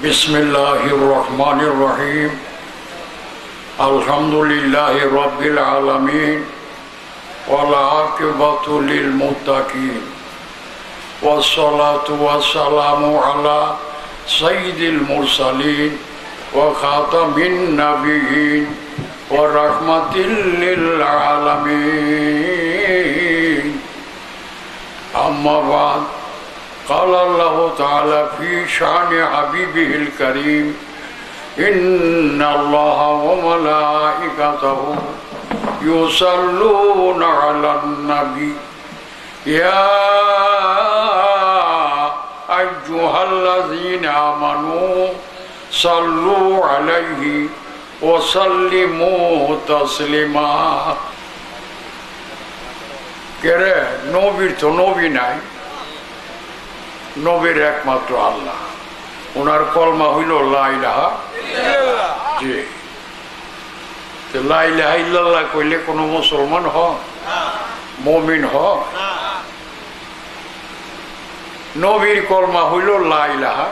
বিসমিল্লাহির রহমানির রহিম। আলহামদুলিল্লাহি রাব্বিল আলামিন ওয়াল আকিবাতু লিল মুত্তাকিন ওয়াসসালাতু ওয়াসসালামু আলা সাইয়্যিদিল মুরসালিন ওয়া খাতামিন নাবিয়্যিন ওয়া রাহমাতিল লিল আলামিন। আম্মা বা'দ। قال الله تعالى في شأن حبيبه الكريم إن الله وملائكته يصلون على النبي يا أيها الذين آمنوا صلوا عليه وسلموا تسليما। কেরে নবীর তো নবী নাই, নবীর একমাত্র আল্লাহ। ওনার কলমা হইল লা ইলাহা ইল্লাল্লাহ। জি, লা ইলাহা ইল্লাল্লাহ কইলে কোনো মুসলমান হয়, মুমিন হয়? নবীর কলমা হইল লা ইলাহা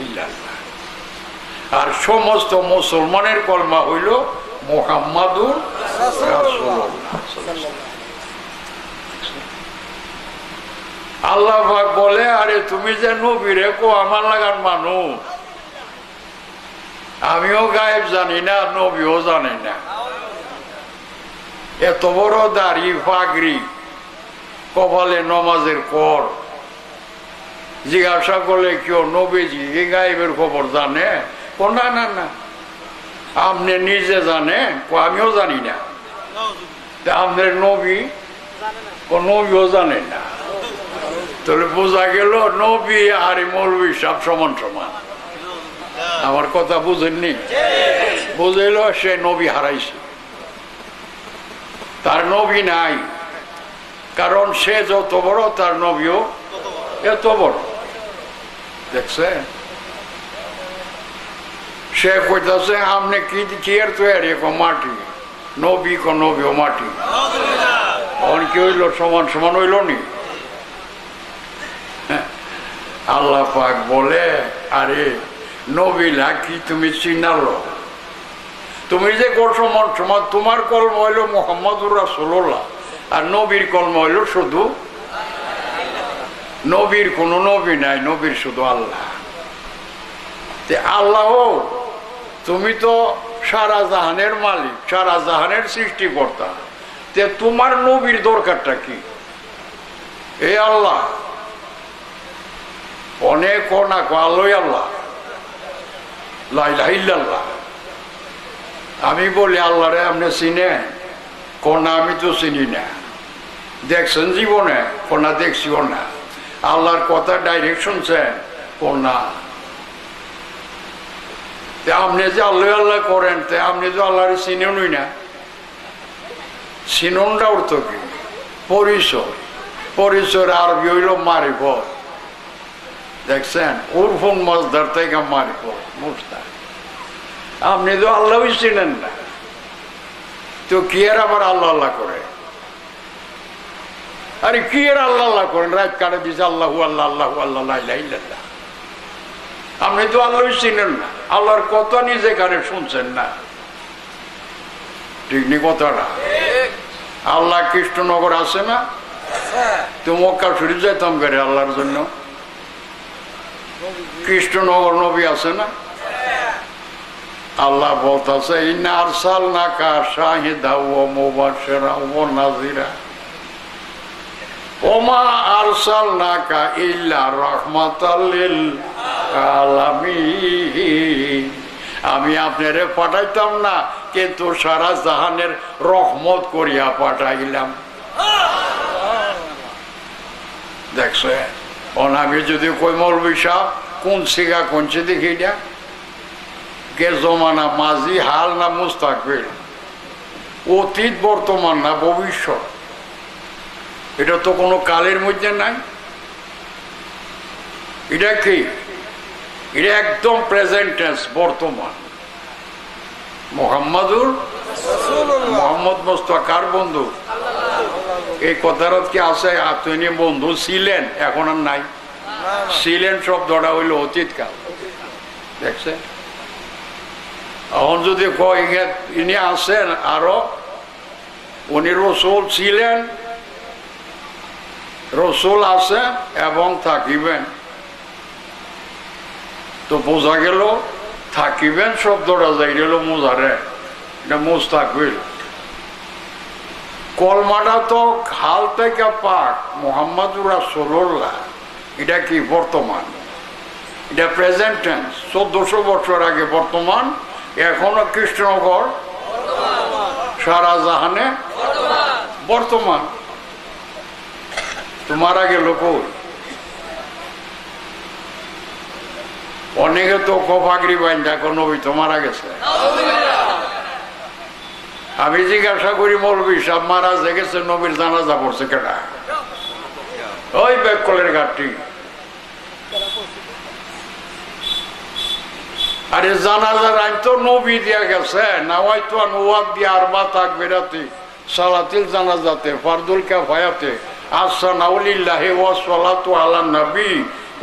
ইল্লাল্লাহ। আর সমস্ত মুসলমানের কলমা হইল মুহাম্মাদুর রাসূলুল্লাহ। আল্লাহ পাক বলে, আরে তুমি যে নবী রে কো আমার লাগান মানুষ, আমিও গায়েব জানি না, নবীও জানি না। এত বড় দাড়ি পাগড়ি, কপালে নমাজের কর, জিজ্ঞাসা করলে কেউ নবীজি এই গায়েবের খবর জানে? ও না না না, আপনি নিজে জানেন? আমিও জানি না। আপনার নবী নবীও জানেন না। তাহলে বোঝা গেল নবী আর মৌলবী সব সমান সমান। আমার কথা বুঝেননি? বুঝাইল সে নবী হারাইছে, তার নবী নাই। কারণ সে যত বড় তার নবীও এত বড়। দেখছে সে কইতাছে আপনি কি এর তৈরি মাটি, নবী নবীও মাটি। কি হইল? সমান সমান হইল নি? আল্লাহ পাক বলে, আরে নবী কি তুমি চিনালো? তুমি যে সমান সমান, তোমার কলম হইল মুহাম্মাদুর রাসূলুল্লাহ, আর নবীর কলম হইল শুধু। নবীর কোন নবী নাই, নবীর শুধু আল্লাহ। আল্লাহ তুমি তো সারা জাহানের মালিক, সারা জাহানের সৃষ্টিকর্তা, তোমার নবীর দরকারটা কি? এই আল্লাহ অনেক আল্লাহ আল্লাহ লা ইলাহা ইল্লাল্লাহ। আমি বলি, আল্লাহ রে আপনি চিনেন? কোনা আমি তো চিনি না। দেখছেন জীবনে? কোনা দেখছিও না। আল্লাহর কথা ডাইরেক্ট শুনছেন? কোনা। আপনি যে আল্লাহ আল্লাহ করেন, আপনি তো আল্লাহরে চিনেনই না। চিননটা অর্থ কি? পরিচয়। পরিচয়ের আরবি হইল মারিফত। দেখছেন? উরফুন মজদার থেকে মারিফত, মুস্তাক। আপনি তো আল্লাহই চিনেন না, তো কি এর আবার আল্লাহ আল্লাহ করে? আরে কি এর আল্লাহ আল্লাহ করেন? রাত কাটে দিচ্ছে আল্লাহু আল্লাহ আল্লাহু আল্লাহ লা ইলাহা ইল্লাল্লাহ। আপনি তো আল্লাহই চিনেন না, আল্লাহর কথা নিজে কানে শুনছেন না। ঠিক নি কথাটা? আল্লাহ কৃষ্ণনগর আছে না? তো মক্কা শরীফ যাইতাম করে আল্লাহর জন্য। কৃষ্ণনগর নবী আছে না? আল্লাহ বলতেছে, ইন্না আরসালনাকা শাহিদাও ওয়া মুবাশশিরাও ওয়া নাযীরা ওয়া মা আরসালনাকা ইল্লা রাহমাতাল লিল আলামিন। আমি আপনারে পাঠাইতাম না, কিন্তু সারা জাহানের রহমত করিয়া পাঠাইলাম। দেখছে? আমি যদি কই মৌলবী সাহেব কোন সিগা কোনছে দেখি না, কে জমানা মাঝি হাল না মুস্তাকবিল, অতীত বর্তমান না ভবিষ্যৎ, এটা তো কোনো কালের মধ্যে নাই। এটা কি? এটা একদম প্রেজেন্ট টেন্স, বর্তমান। মুহাম্মাদুর রাসূলুল্লাহ। মুহাম্মদ মুস্তাফা কার বন্ধু? এই কথাটা কি আছে? আপনি বন্ধু ছিলেন, এখন আর নাই। ছিলেন শব্দটা হইল অতীতকাল। দেখছেন? এখন যদি কয় ইনি আছেন আরো, উনি রসুল ছিলেন, রসুল আছে এবং থাকিবেন, তো বোঝা গেল থাকিবেন শব্দটা যাই গেল মোজারে, এটা মুস্তাকবিল। কলমাটা তো হাল থেকে পাক মুহাম্মাদুর রাসূলুল্লাহ, এটা কি বর্তমান, এটা প্রেজেন্ট টেন্স, 1400 বছর আগে বর্তমান, এখনো কৃষ্ণনগর সারা জাহানে বর্তমান। তো মারা গেল কই? অনেকে তো কপাগরি বাইন দেখো নবী তো মারা গেছে। আমি জিজ্ঞাসা করি মৌলবী সাহেব মারা গেছে, নবীর জানাজা পড়ছে কেটা? ওই বেকলের ঘাটটি। আরে জানাজার আইন তো নবী দিয়া গেছে না, হয়তো অনুবাদ দিয়ে আরবা থাকবে রাতে সালাতিল জানাজাতে ফারদুল কিফায়াতে আসসানাউ লিল্লাহি ওয়া সালাতু আলা নবী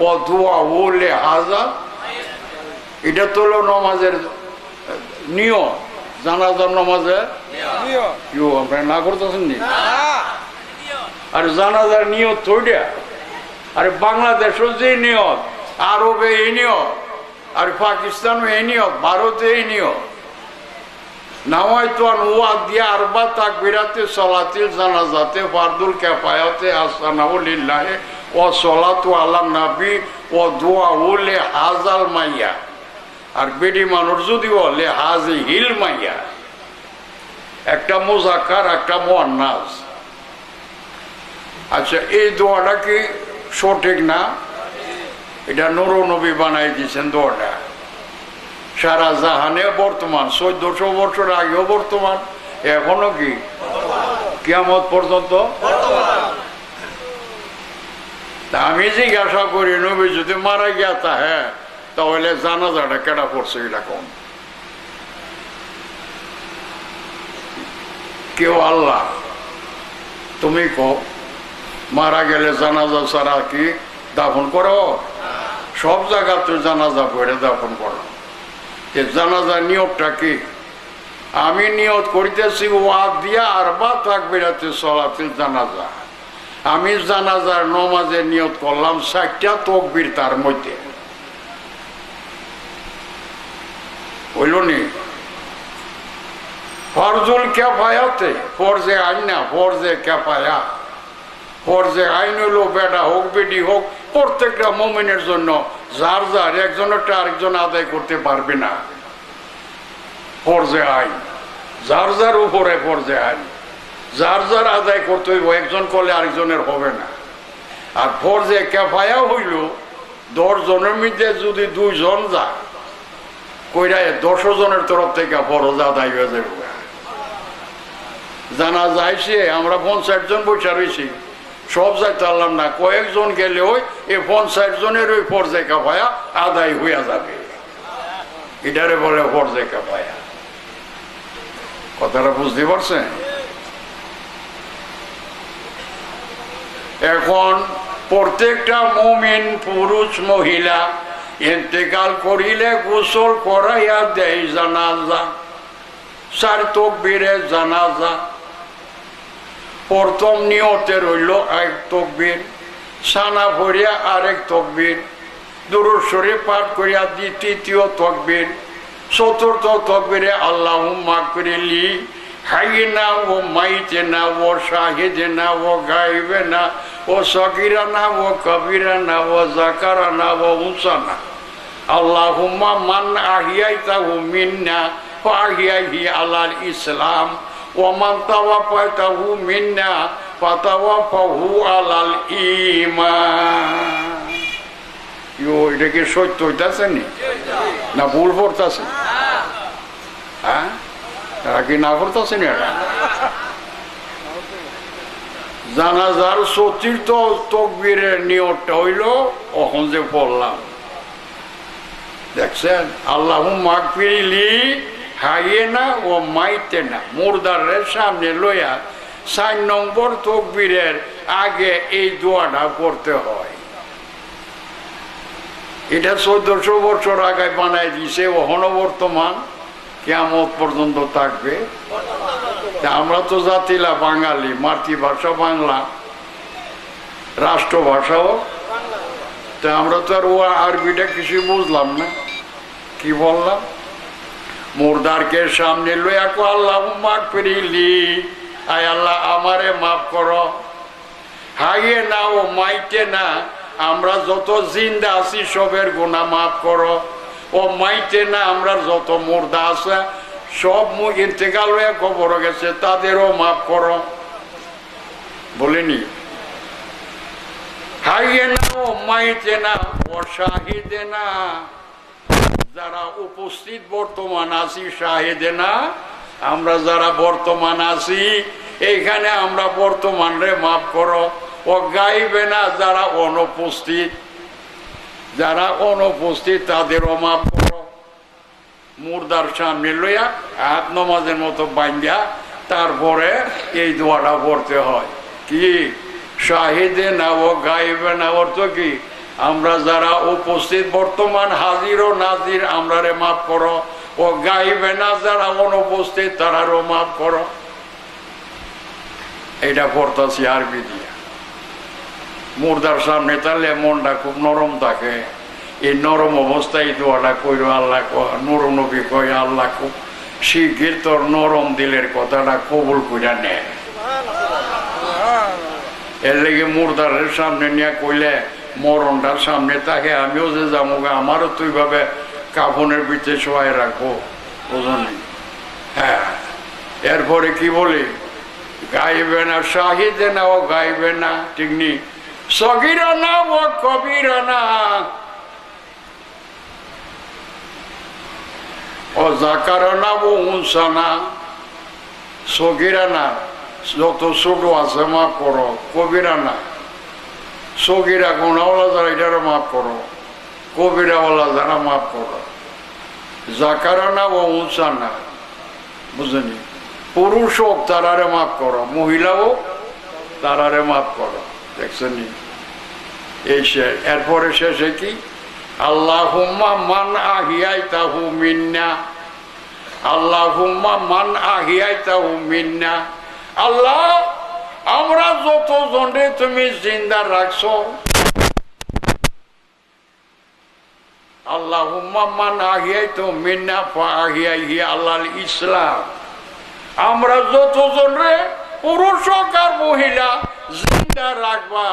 ওয়া দুআউ লিহাযা। এটা তো হলো নামাজের নিয়ম, জানাজার নামাজের নিয়ম। আপনারা না করতেছেন নি? আর জানাজার নিয়ত তো ওইটা। আরে বাংলাদেশও যে নিয়ত, আরবে এই নিয়ত, আর পাকিস্তানও এই নিয়ত, ভারতে এই নিয়ত। নাওয়াইতু আন উয়াদিয়া আরবা তাকবীরাতে সালাতিল জানাজাতে ফারদুল কিফায়াতে আসসানাউ লিল্লাহি ওয়া সালাতু আলা নবী ওয়া দুআউ লিহাযাল মাইয়া। আর বেডি মানুষ যদি বলে হাযিহিল মাইয়া, একটা মুযাক্কার একটা মুআন্নাস। আচ্ছা, এই দোয়াটা কি সঠিক না? এটা নূর নবী বানাই দিয়েছেন দোয়াটা, সারা জাহানে বর্তমান, 1400 বছর আগেও বর্তমান, এখনো কি কিয়ামত পর্যন্ত। আমি জিজ্ঞাসা করি নবী যদি মারা গিয়া তাহে তাহলে জানাজাটা কেডা পড়ছে এটা কম? কেউ আল্লাহ, তুমি কো মারা গেলে জানাজা ছাড়া কি দাফন করো? সব জায়গাতে জানাজা পড়ে দাফন করো। জানাজার নিয়তটা কি? আমি নিয়ত করিতেছি ওয়াদ দিয়া আরবা তাকবীরাতে সালাতিল জানাজা। আমি জানাজার নামাজের নিয়ত করলাম 60টা তাকবীর, তার মধ্যে হইল নি ফরজুল কিফায়াতে, ফরজে আইন না, ফরজে কিফায়া। ফরজে আইন হইলো বেটা হোক বেটি হোক প্রত্যেকটা মুমিনের জন্য, যার যার একজনেরটা আরেকজন আদায় করতে পারবে না। ফরজে আইন যার যার উপরে, ফরজে আইন যার যার আদায় করতে হইব, একজন করলে আরেকজনের হবে না। আর ফরজে কিফায়া হইল 10 জনের মধ্যে যদি 2 জন যায় কইরা 10 জনের তরফ থেকে ফরজ আদায় হয়ে যাবে। জানা যাইছে আমরা 50 জন বসে রয়েছি, সব যাইতে পারলাম না, কয়েকজন গেলে ওই 50 জনের ওই ফরজে কিফায়া আদায় হইয়া যাবে। এটারে বলে ফরজে কিফায়া। কথাটা বুঝতে পারছেন? এখন প্রত্যেকটা মুমিন পুরুষ মহিলা ইন্তেকাল করিলে গোসল করাইয়া দেয় জানাজা, 4 তাকবীরে জানাজা। প্রথম নিয়তে রইল 1 তাকবীর, সানা ভরিয়া আরেক তাকবীর, দুরূদ শরীফ পাঠ করিয়া দ্বিতীয় তাকবীর, চতুর্থ তাকবীরে আল্লাহুম্মা গফিরলি হাইয়িনা ও মাইতিনা ও শাহিদিনা ও গায়বিনা ও সগীরানা ও কবীরানা ও যাকারানা ও উনসানা আল্লাহুম্মা মান আহিয়াইতাহু মিন্না ফাহিয়াহি আলাল ইসলাম ওয়া মান তাওয়াফাতাহু মিন্না ফাতাওয়াফাহু আলাল ঈমান। এটা কি সত্য হইতাছে না ভুল পড়তাছে? হ্যাঁ, তারা কি না পড়তাছে না? এটা জানাজার চতুর্থ তাকবীরের নিয়তটা হইল এখন যে পড়লাম, দেখছেন? আল্লাহুম্মা গফিরলি হাইয়িনা ও মাইতিনা, মুর্দারের সামনে লইয়া 4 নম্বর তাকবীরের আগে এই দোয়াটা পড়তে হয়। এটা 1400 বছর আগে বানায় দিছে, ওহনো বর্তমান কিয়ামত পর্যন্ত থাকবে। আমরা তো জাতিলা বাঙালি, মাতৃভাষা বাংলা, রাষ্ট্রভাষাও তা আমরা তো আর ও আরবিটা কিছু বুঝলাম না। কি বললাম? মুর্দারকে সামনে লইয়া কো আল্লাহ মাফ করিলি, আয় আল্লাহ আমারে মাফ করো। হাইয়ে না ও মাইতে না, আমরা যত জিন্দা আছি সবের গুনাহ মাফ করো। ও মাইতে না, আমরা যত মুর্দা আছে সব মুখ ইন্তেকাল হয়ে কবর গেছে তাদেরও মাফ করো। বলিনি? হাইয়ে না ও মাইতে না ও শাহিদে না, যারা উপস্থিত বর্তমান আছি শাহিদে না, আমরা যারা বর্তমান আছি এইখানে আমরা বর্তমান রে মাফ করো। ও গাইবে না, যারা অনুপস্থিত, যারা অনুপস্থিত তাদেরও মাফ করো। মুর্দার সামনে লইয়া হাত নমাজের মতো বান্ধা তারপরে এই দোয়াটা পড়তে হয়। কি? শাহিদে না ও গাইবে না, অর্থ কি? আমরা যারা উপস্থিত বর্তমান হাজির ও নাজির আমরা রে মাফ করো। ও গাইবে না, যারা অনুপস্থিত তারারও মাফ করো। এটা পড়তাছি আরবি দিয়া। মুর্দার সামনে তাহলে মনটা খুব নরম থাকে। এই নরম অবস্থায় দোয়াটা কইর, আল্লাহ নূর নবী কয় আল্লাহ খুব শিগগির তোর নরম দিলের কথাটা কবুল কইরা নেয়। এর লেগে মুর্দারের সামনে নিয়ে কইলে মরণটার সামনে তাকে আমিও যে যাবো, আমারও তো এইভাবে কাফনের ভিতরে শোয়াই রাখবো, বুঝলি? হ্যাঁ, এরপরে কি বলি? গাইবে না, শাহিদে না ও গাইবে না, ঠিক নি? সগীরা না ও কবিরা না, ও জাকারা না ও উনসা না। সগীরা না, যত ছোট আছে মাফ করো। কবিরা না, সগীরা গুনাওয়ালা যারা এটারও মাফ করো। কবিরাওয়ালা যারা মাফ করো। জাকারা না ও উনসা না, বুঝলি? পুরুষ হোক তারারে মাফ করো, মহিলা হোক তারারে মাফ করো। দেখছেন? এই শেষ। এরপরে শেষে কি? আল্লাহুম্মা মান আহিয়াইতাহু মিন্না, আল্লাহুম্মা মান আহিয়াইতাহু মিন্না। আল্লাহ, আমরা যত জনে তুমি জিন্দা রাখছো, আল্লাহুম্মা মান আহিয়াইতাহু মিন্না ফাহিয়াহি আলাল ইসলাম। আমরা যতজন রে পুরুষ হোক আর মহিলা জিন্দা রাখবা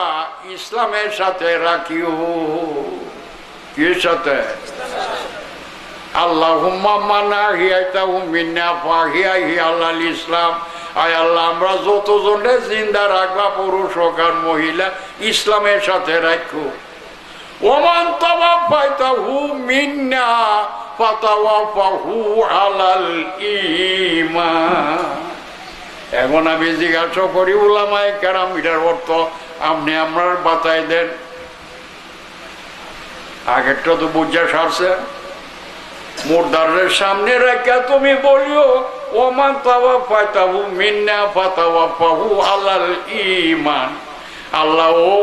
ইসলামের সাথে রাখিও। কি সাথে? আল্লাহুম্মা মান আহিয়াইতাহু মিন্না ফাহিয়াহি আলাল ইসলাম। আয় আল্লাহ, আমরা যতজন রে জিন্দা রাখবা পুরুষ হোক আর মহিলা ইসলামের সাথে রাখো। ওমান তাওয়াফাইতাহু মিন্না ফাতাওয়াফাহু আলাল ঈমান। এখন আমি জিজ্ঞাসা করি উলামায়ে কেরাম, এটার অর্থ আপনি আপনার বাতাই দেন। আগেরটা তো বুঝা সারছে। মুর্দারের সামনে রেখে তুমি বলিও ওমান তাওয়াফাইতাহু মিন্না ফাতাওয়াফাহু আলাল ঈমান। আল্লাহ, ও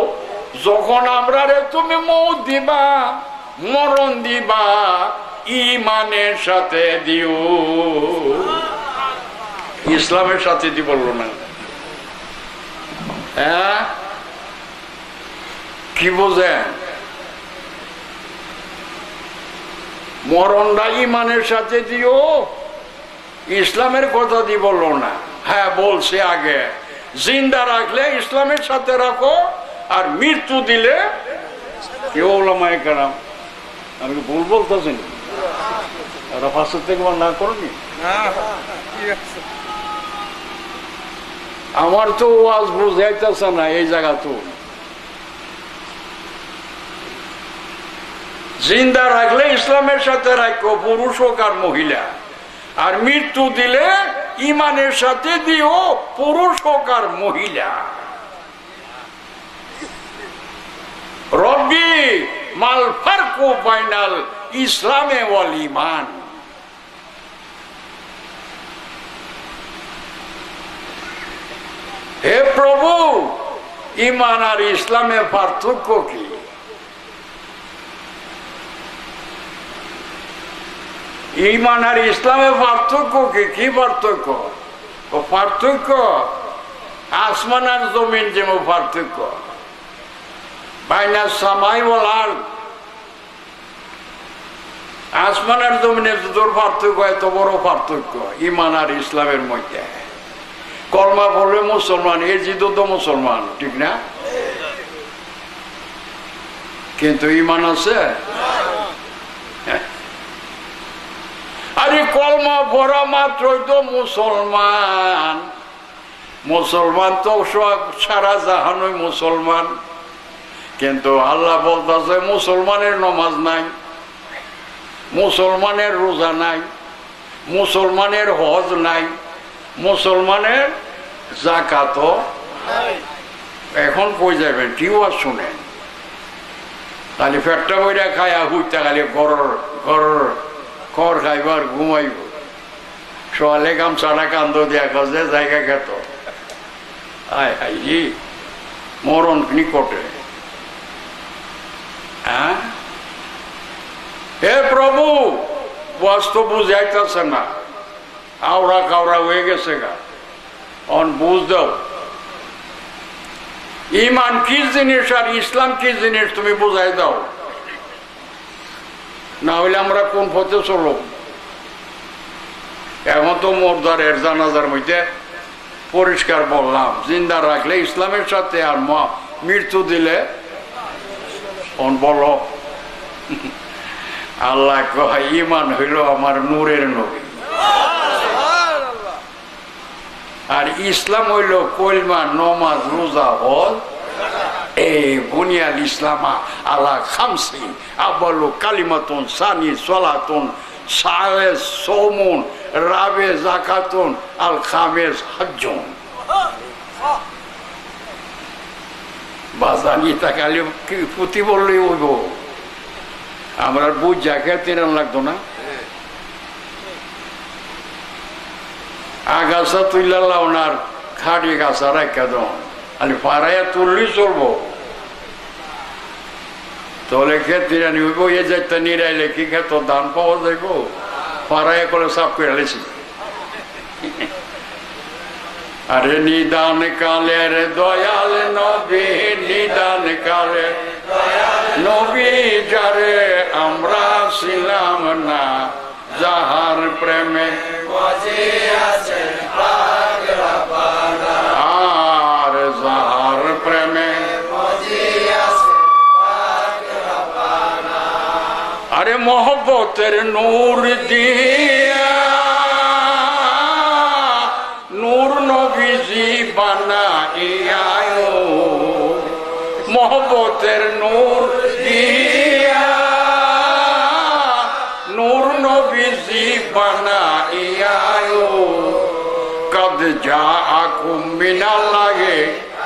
যখন আমরা রে তুমি মৌত দিবা, মরণ দিবা, ঈমানের সাথে দিও। ইসলামের সাথে দি বললো না? হ্যাঁ, কি বোঝেন? মরণটা ঈমানের সাথে দিও, ইসলামের কথা দি বললো না। হ্যাঁ, বলছে আগে জিন্দা রাখলে ইসলামের সাথে রাখো, আর মৃত্যু দিলে কেউ ওলামায়ে কেরাম। আমি ভুল বলতেছি না? ওরা ফাঁসের থেকে না করেনি। আমার তো ওয়াজ বুঝাইতেছে না এই জায়গা। তো জিন্দা রাখলে ইসলামের সাথে রাখো, পুরুষ হোক আর মহিলা, আর মৃত্যু দিলে ঈমানের সাথে দিও, পুরুষ হোক আর মহিলা। রব্বি মাল ফারকু বাইনাল ইসলামে ওয়াল ঈমান। হে প্রভু, ঈমান আর ইসলামের পার্থক্য কি? ইমান আর ইসলামের পার্থক্য কি পার্থক্য? ও পার্থক্য আসমান আর জমিন যেমন পার্থক্য, বাইনা সামাই ওয়াল আরদ, আসমান আর জমিনের তোর পার্থক্য, এত বড় পার্থক্য ইমান আর ইসলামের মধ্যে। কলমা পড়লে মুসলমান, এই জিদও তো মুসলমান, ঠিক না? কিন্তু ইমান আছে? আরে কলমা পড়া মাত্রই তো মুসলমান। মুসলমান তো সারা জাহানই মুসলমান, কিন্তু আল্লাহ বলতেছে মুসলমানের নমাজ নাই, মুসলমানের রোজা নাই, মুসলমানের হজ নাই, মুসলমানের যাকাত। এখন কই যাবেন? কেউ আর শুনেন, খালি পেটটা বইরা খায়া হুইটা খালি ঘর খাইবার ঘুমাইব, সোয়ালে গামছাটা কান্দ দিয়া কাজে জায়গা খেত। আয় হাই জি, মরণ নিকটে। হ্যাঁ, হে প্রভু, বাস্তব বুঝাইতেছে না, আওড়া কাওড়া হয়ে গেছে গা, অন বুঝ দাও ইমান কি জিনিস আর ইসলাম কি জিনিস, তুমি বুঝাই দাও, না হইলে আমরা কোন পথে চলো। এখন তো মোরদারের জানাজার মধ্যে পরিষ্কার বললাম, জিন্দা রাখলে ইসলামের সাথে আর মৃত্যু দিলে বলো। আল্লাহ কয় ইমান হইল আমার নূরের নবী, আর ইসলাম হইল কলমা, নমাজ, রোজা, হজ। এই বুনিয়াল ইসলামা আলা খামসিন, আব্বালু কালিমাতুন, সানি সলাতুন, সায়েস সৌমুন, রাবে জাকাতুন, আল খামেস হজ্জুন। বাজানি তাকালে পুঁতি বললেই হইব, আমরা বুঝ জায়গায় তেরান লাগতো না। আগাছা তুইলা ওনার খাটি গাছা রাখা দাও, খালি পাড়াইয়া তুললেই চলবো, তাহলে খেতিরানি হইব। এ যাইতে নিরাইলে কি খেত ধান পাওয়া যাইব? পাড়াইয়া করে সাফ করে লেছি। আরে নিদান কালের দয়াল নবী, নিদান কালের নবী যারে আমরা ছিলাম না, যাহার প্রেমে আর যাহার প্রেমে, আরে মোহব্বতের নূর দিয়া নূর নবীজি বানাইয়া, মোহব্বতের নূর দিয়া নূর নবীজি বানাইয়া, কদ জাআকুম মিনাল্লাহি,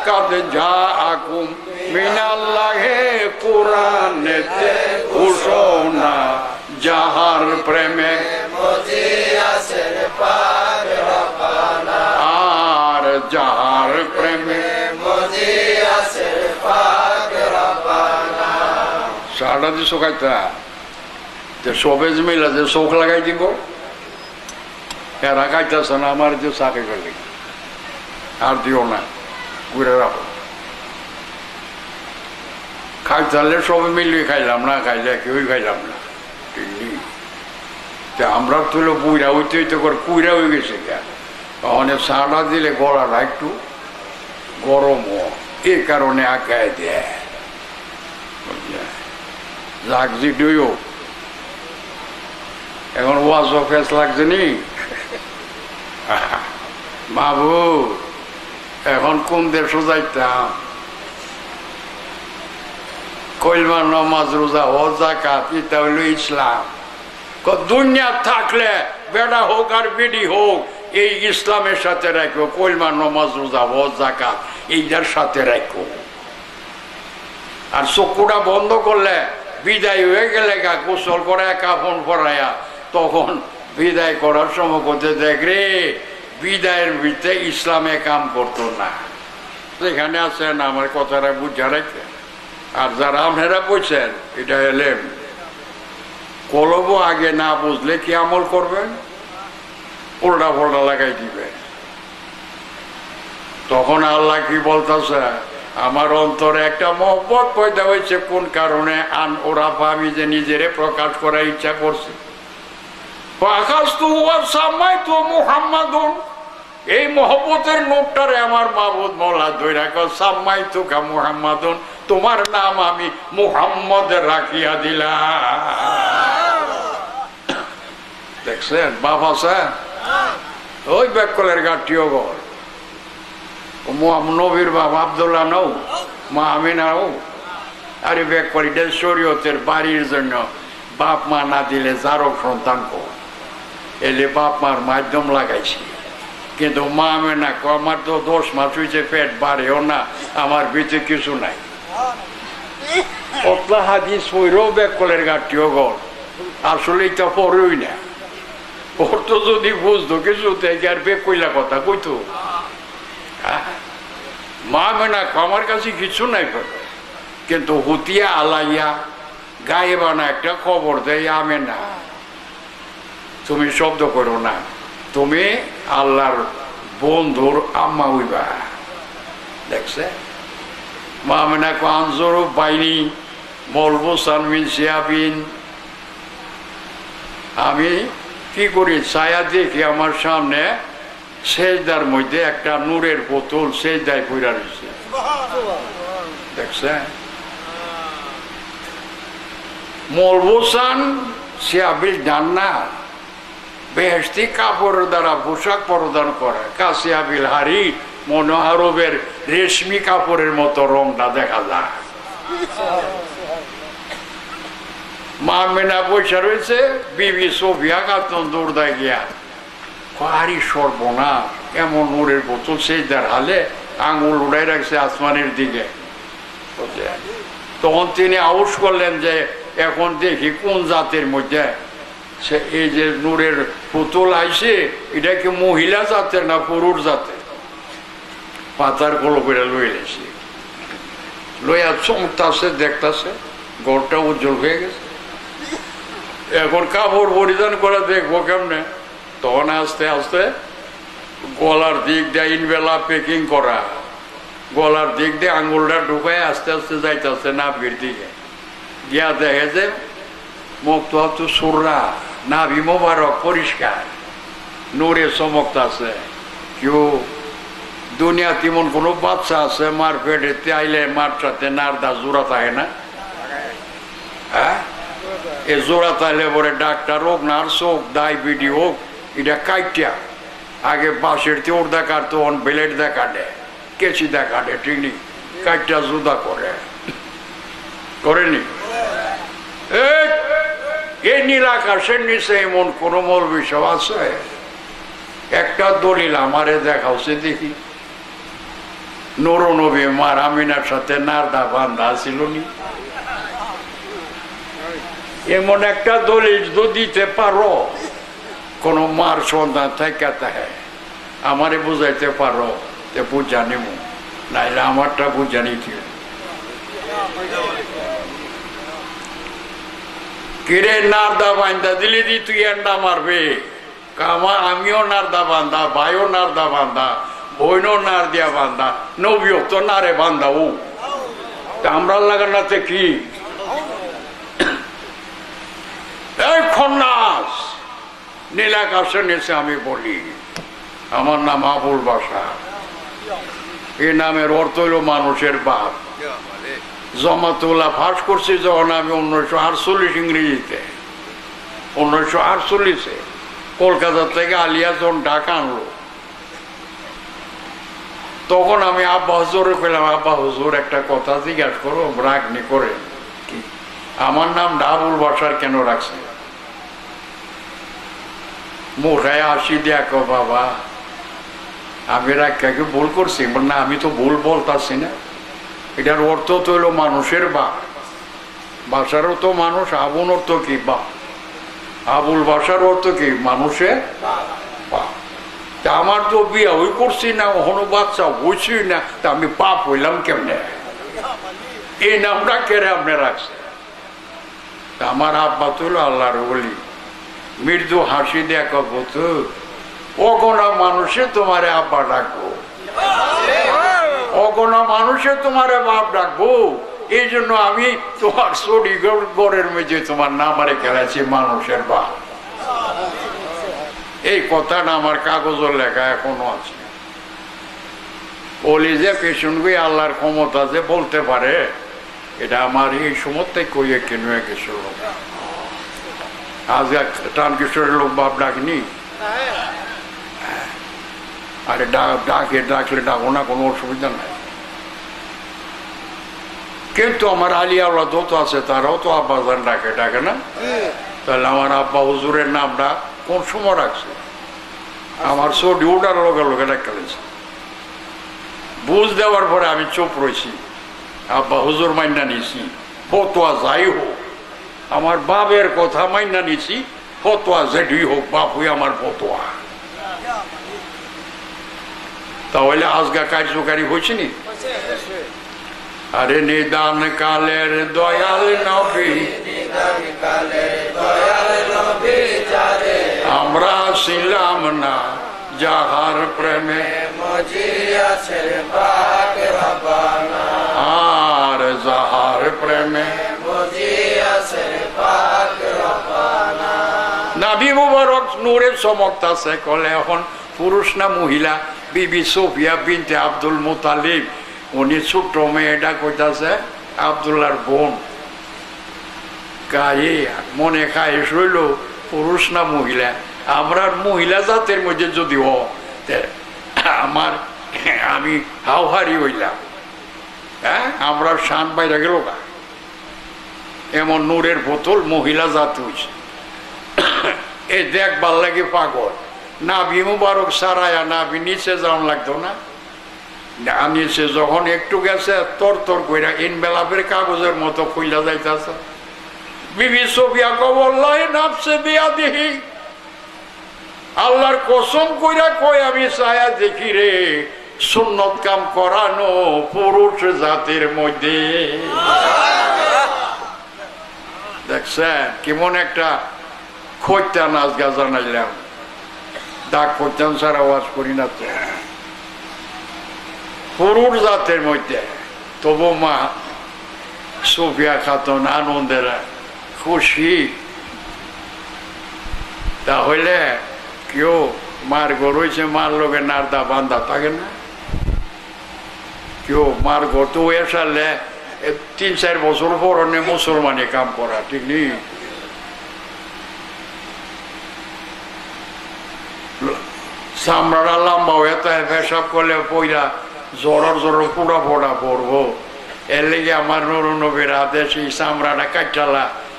কদ জাআকুম মিনাল্লাহি, কুরআনেতে ঘোষণা, যাহার প্রেমে আর যাহার প্রেমে সারা দিন শোকাইতা সবেজ মিলা যে চোখ লাগাই দিব, এরা খাইতেছে না, আমার যে চাকরি করলে আর দিও না, ঘুরে রাখো। খাইতে সবে মিলিয়ে খাইলাম, না খাইলে কেউই খাইলাম না। আমরা তুলে বুইরা হইতে হইতে করে কুইরা হয়ে গেছে, অনেক সাড়া দিলে গলাটা একটু গরম হয়, এ কারণে আঁকায় দেয় লাগছে ডুইও। এখন ওয়াজ ফেস লাগছে নি বাবু, এখন কোন দেশে যাইতাম? কলমা, নমাজ, রোজা, হজ, যাকাত, এটা হইল ইসলাম। দুনিয়া থাকলে বেটা হোক আর বেডি হোক, এই ইসলামের সাথে রাখো, কলমা, নমাজ, রোজা, হজ, যাকাত এইটার সাথে রাখো। আর চক্ষুটা বন্ধ করলে বিদায় হয়ে গেলে গোসল করে কাফন পরাইয়া, তখন বিদায় করার সময় করতে দেখ রে, বিদায়ের ভিতরে ইসলামে কাম করতো না। যেখানে আছেন আমার কথাটা বুঝা রাখেন, আর যারা আপনারা বলছেন এটা এলেম, কলব আগে না বুঝলে কি আমল করবেন? উল্টা ফোল্টা লাগাই দিবে। তখন আল্লাহ কি বলতেছে, আমার অন্তরে একটা মহব্বত পয়দা হয়েছে কোন কারণে, আন ওরাফা, আমি যে নিজেরে প্রকাশ করার ইচ্ছা করছি। এই মহব্বতের নোটটারে আমার মাবুদ মওলা ধইরা কয় সাম্মাইতুকা মুহাম্মাদুন, তোমার নাম আমি মুহাম্মদ রাখিয়া দিলাম। দেখছেন বাপ আছে ওই বেকলের গাঠিও ঘর, নবীর বাপ আব্দুল্লাহ নৌ, মা আমিনা ও। আরে বেকলিটা শরীয়তের বাড়ির জন্য বাপ মা না দিলে যারক সন্তান কো এলে বাপ মার মাধ্যম লাগাইছি। কিন্তু মা আমিনা কো আমার তো 10 মাস হয়েছে, পেট বাড়েও না, আমার ভিতরে কিছু নাই। পতলা হাদিস পইরও বেকলের গাঠিও ঘর, আসলে এটা পড়েই না। ওর তো যদি বুঝতো কিছু থেকে আর বে কইলা কথা কইতো। মা মেনা আমার কাছে কিছু নাই, কিন্তু হুতিয়া আলাইয়া গায়ে বানা একটা খবর দেয়, আমে না তুমি শব্দ করো না, তুমি আল্লাহর বন্ধুর আম্মা হইবা। দেখছে মা মেনা কানজোর বাইনি বলবো সানমিন সিয়াবিন, আমি কি করি ছায়া দেখি আমার সামনে সেজদার মধ্যে একটা নূরের বোতল সেজদায় পইরা রয়েছে। দেখছে মলবুসান সিয়াবিল জান্নাত, বেহেশতি কাপড়ের দ্বারা পোশাক পরিধান করে, কাসিয়াবিল হারি, মনোহারবের রেশমি কাপড়ের মতো রংটা দেখা যায়। মা মেনা পয়সা রয়েছে, বিবি সোফিয়া কাতন দৌড়ায় গিয়া পাহাড়ি সর্বনাশ, এমন নূরের বোতল সেজদার হালে আঙুল উড়াই রাখছে আসমানের দিকে। তখন তিনি আউশ করলেন যে এখন দেখি কোন জাতের মধ্যে সে এই যে নূরের পুতুল আইছে, এটা কি মহিলা জাতের না পুরুষ জাতের? পাতার কলো করে লয়ে গেছে, লইয়া চমকতাছে, দেখতাছে ঘরটা উজ্জ্বল হয়ে গেছে। এখন কাপড় পরিধান করে দেখবো কেমনে, তখন আস্তে আস্তে গলার দিক দিয়ে ইনবেলা প্যাকিং করা, গলার দিক দিয়ে আঙুলটা ঢুকায় আস্তে আস্তে যাইতেছে নাভির দিকে গিয়া দেখে যে মুক্ত হতো সুররা, নাভি মোবারক পরিষ্কার, নূরে চমকতাছে। কেউ দুনিয়া তেমন কোনো বাচ্চা আছে মার পেটেতে আইলে মার সাথে নারদা জোড়া থাকে না? হ্যাঁ, এ জোড়া তাইলে পরে ডাক্তার হোক, নার্স হোক, ডায়াবেটি হোক, এটা কাইটিয়া আগে বাঁশের তেউর দেখার, তখন ব্লেড দেখাটে, কেচি দেখাটে, টিনি কাইটিয়া জুদা করে, করেনি? এই নীল আকাশের নিচে এমন কোন মৌলবি সব আছে? একটা দলিল আমারে দেখাচ্ছে দেখি। নূর নবী মার আমিনার সাথে নারদা বান্ধা ছিল নি? এমন একটা দলিল তো দিতে পারো, কোন মার সন্তান থেকে থাকে আমারে বুঝাইতে পারো, তে বুঝা নিব, নাইলে আমারটা বুঝা নিতে। কিরে নারদা বান্ধা দিলে দি তুই এন্ডা মারবে? আমিও নারদা বান্ধা, ভাইও নারদা বান্ধা, বইনও নার দিয়া বান্ধা, নবীও তো নারে বান্ধা। ও আমরা লাগানাতে কি এই খন্নাস নীলাকাশের নিচে আমি বলি, আমার নাম আবুল বাশার। এই নামের অর্থ হইল মানুষের বাপ। জমাতুল্লাহ ফাঁস করছি যখন আমি 1948 ইংরেজিতে, 1948 কলকাতা থেকে আলিয়া যখন ঢাকা আনলো, তখন আমি আব্বা হুজুরে পেলাম, আব্বা হুজুর একটা কথা জিজ্ঞাসা করো, রাগনি করে, আমার নাম আবুল বাশার কেন রাখছে? মোটায় আসি দেখো বাবা, আমি রাখাকে ভুল করছি না? আমি তো ভুল বলতাছি না, এটার অর্থ তো হইল মানুষের বাপ। বাসারও তো মানুষ, আবুল অর্থ কি? বাপ। আবুল বাসার অর্থ কি? মানুষের বাপ। তা আমার তো বিয়া ওই করছি না, ওখানে বাচ্চা হইছি না, তা আমি বাপ হইলাম কেমনে? এই নামটা কেড়ে আপনি রাখছে। আমার আব্বা তুল আল্লাহর বলি মৃদু হাসি দেখো পুতু অগণা মানুষে তোমারে আব্বা ডাকবো, অগণা মানুষে তোমারে বাপ ডাকবো। এই জন্য আমি তোমার চড়ি গড়ের মধ্যে তোমার নামারে খেলাইছি মানুষের বাপ। এই কথাটা আমার কাগজের লেখা এখনো আছে। বলি যে পেছনগুই আল্লাহর ক্ষমতা যে বলতে পারে, এটা আমার এই সময় কইয়ে কেন গেছিল। আজ টান কিশোরের লোক বাপ ডাকনি, আরে ডাকে ডাকলে ডাকো না, কোনো অসুবিধা নাই। কিন্তু আমার আলিয়াওয়ালা যত আছে তারাও তো আব্বাজান ডাকে, ডাকে না? তাহলে আমার আব্বা হুজুরের নামটা কোন সময় রাখছে? আমার চটি ওটার লগে লগে ডাকা লেছে। বুঝ দেওয়ার পরে আমি চুপ রয়েছি, আব্বা হুজুর মাইনা নিছি, ফতোয়া যাই হোক আমার বাপের কথা মাইনা নিছি, ফতোয়া যেটি হোক বাপ হই আমার ফতোয়া। তাহলে আজগা কার্যকারী হয়েছে নি? আরে নিদান কালের দয়াল নবী, আমরা ছিলাম না যাহার প্রেমে আর যাহার প্রেমে নাবি মুবারক নূরের চমকতাছে। কলে এখন পুরুষ না মহিলা? বিবি সোফিয়া বিনতে আব্দুল মুতালিব, উনি ছোট্ট মেয়েটা কইতাছে আব্দুল্লাহর বোন। গায়ে মনে খায় শৈল পুরুষ না মহিলা? আমরা মহিলা জাতের মধ্যে যদি আমার আমি হাওহারি হইলাম, হ্যাঁ আমরা শান বাইরে গেল না, এমন নূরের বোতল মহিলা জাত হয়েছে। এই দেখবার লাগে পাগল। নাভি মুবারক সারায়া নাভি নিচে যাওয়ান লাগতো না, নিচে যখন একটু গেছে তর তর কইরা ইনবেলাপের কাগজের মতো ফুইলা যাইতেছে। বিবি সোফিয়া কবল্লাহ নাফসে দিয়া দেখি, আল্লাহর কসম কইরা কই আমি ছায়া দেখি রে সুন্নত কাম করানো পুরুষ জাতির মধ্যে। দেখছেন কেমন একটা খৈতান আজগা জানাইলাম, ডাক খৈতান ছাড়া আওয়াজ করি না তো পুরুষ জাতের মধ্যে। তবু মা সোফিয়া খাতুন আনন্দের খুশি। তাহলে কেউ মার ঘর হয়েছে, মার লোকের নারদা বান্ধা থাকে না? কেউ মার ঘর তো এসালে 3-4 বছর পর অনেক মুসলমানি কাম করা, ঠিক নেই? চামড়াটা লম্বা হয়ে তাই পেশাব করলে পয়লা জ্বর পুরা ফোড়া পড়বো। এর লেগে আমার নুর নবীর আদেশ এই চামড়াটা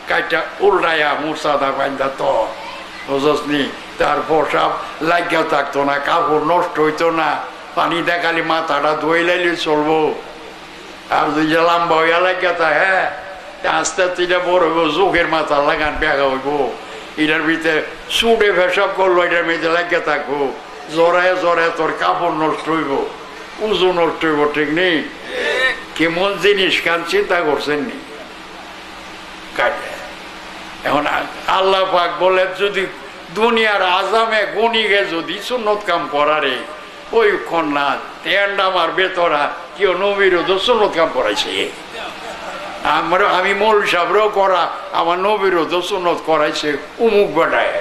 কাইটা উল্টাইয়া মুসাদা বান্ধা তো বুঝসনি। তার পোশাক লাগিয়া থাকতো না, কাপড় নষ্ট হইতো না, পানি দেখালি মাথাটা ধুয়ে লাইলে চলবো। আর যদি লম্বা হইয়া লাগিয়া তা হ্যাঁ আস্তে আস্তে এটা বড় হইব, চোখের মাথা লাগান বেগা হইব। এটার ভিতরে চুটে পেশাব করলো, এটার মধ্যে লাগিয়া থাকবো, জড়ায় জড়ায় তোর কাপড় নষ্ট হইব, উজু নষ্ট হইব, ঠিক নেই? কেমন জিনিস কান চিন্তা করছেন নি? এখন আল্লাহ পাক বলে যদি দুনিয়ার আজামে গণিগে যদি সুন্নত কাম করারে ওই কন্যা তেন্ডা আমার বেতরা কেউ নবীর সুন্নত কাম করাইছে। আমি মৌল সাহেবরাও করা, আমার নবীর সুন্নত করাইছে উমুক বেটায়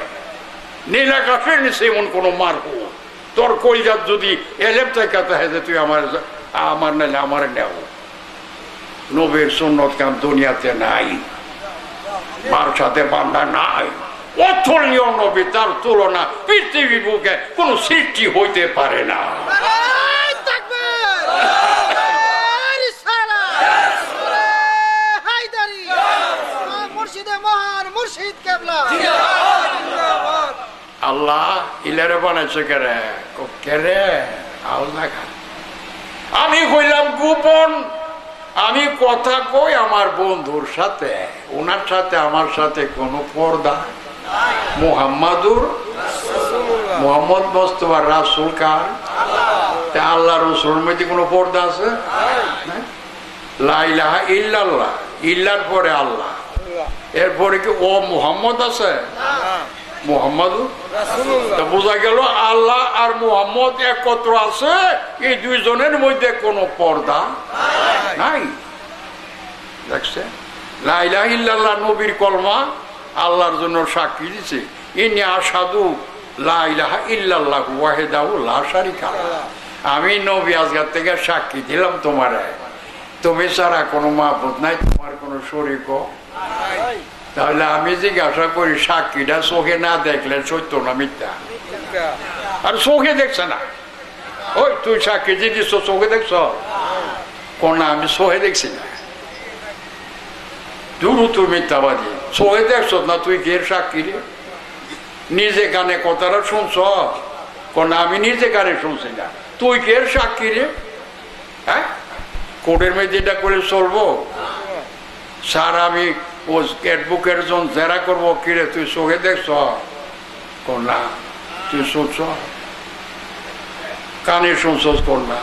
নীলাকাশের নিচে এমন কোনো মারবো তোর কইজাত যদি এলেম থেকে যে তুই আমার নাইলে আমার নেও। নবীর সুন্নত কাম দুনিয়াতে নাই, মার সাথে বান্ধা নাই, অথলীয় নবী, তার তুলনা পৃথিবীর বুকে কোন সৃষ্টি হইতে পারে না। আল্লাহ ইলারে বানাইছে কেরে আল্লাহ। আমি কইলাম গোপন, আমি কথা কই আমার বন্ধুর সাথে, ওনার সাথে আমার সাথে কোনো পর্দা। মোহাম্মদ মোস্তফা রাসূল কার? আল্লাহ রসুলের মধ্যে কোনো পর্দা আছে? লা ইলাহা ইল্লাল্লাহ, ইল্লার পরে আল্লাহ, এরপরে কি ও মুহাম্মদ আছে? মুহাম্মদ বোঝা গেল আল্লাহ আর মুহাম্মদ একত্র আছে, এই দুইজনের মধ্যে কোনো পর্দা নাই। দেখছে লা ইলাহা ইল্লাল্লাহ নবীর কলমা আল্লাহর জন্য সাক্ষী দিছে, ইন্নী আশহাদু লা ইলাহা ইল্লাল্লাহু ওয়াহদাহু লা শারীকা লাহু। আমি নবী আজকের থেকে সাক্ষী দিলাম তোমারে, তুমি ছাড়া কোনো মাবুদ নাই, তোমার কোনো শরীক। তাহলে আমি জিজ্ঞাসা করি সাক্ষীটা চোখে না দেখলে সত্য না মিথ্যা? আর চোখে দেখছে না। ওই তুই সাক্ষী যে দিচ্ছ চোখে দেখছ? কোন আমি চোখে দেখছি না। দূর তুই মিথ্যাবাদী, চোখে দেখছ না, তুই কে সাক্ষী রে? নিজে কানে কথাটা শুনছ? কোন আমি নিজে কানে শুনছি না, তুই কে সাক্ষী রে? হ্যাঁ, কোর্টের মধ্যে এটা করে চলবো? স্যার আমি ও বুকের জন জেরা করবো, কিরে তুই চোখে দেখছ? কোন না তুই শুনছ, কানে শুনছ? কোন না,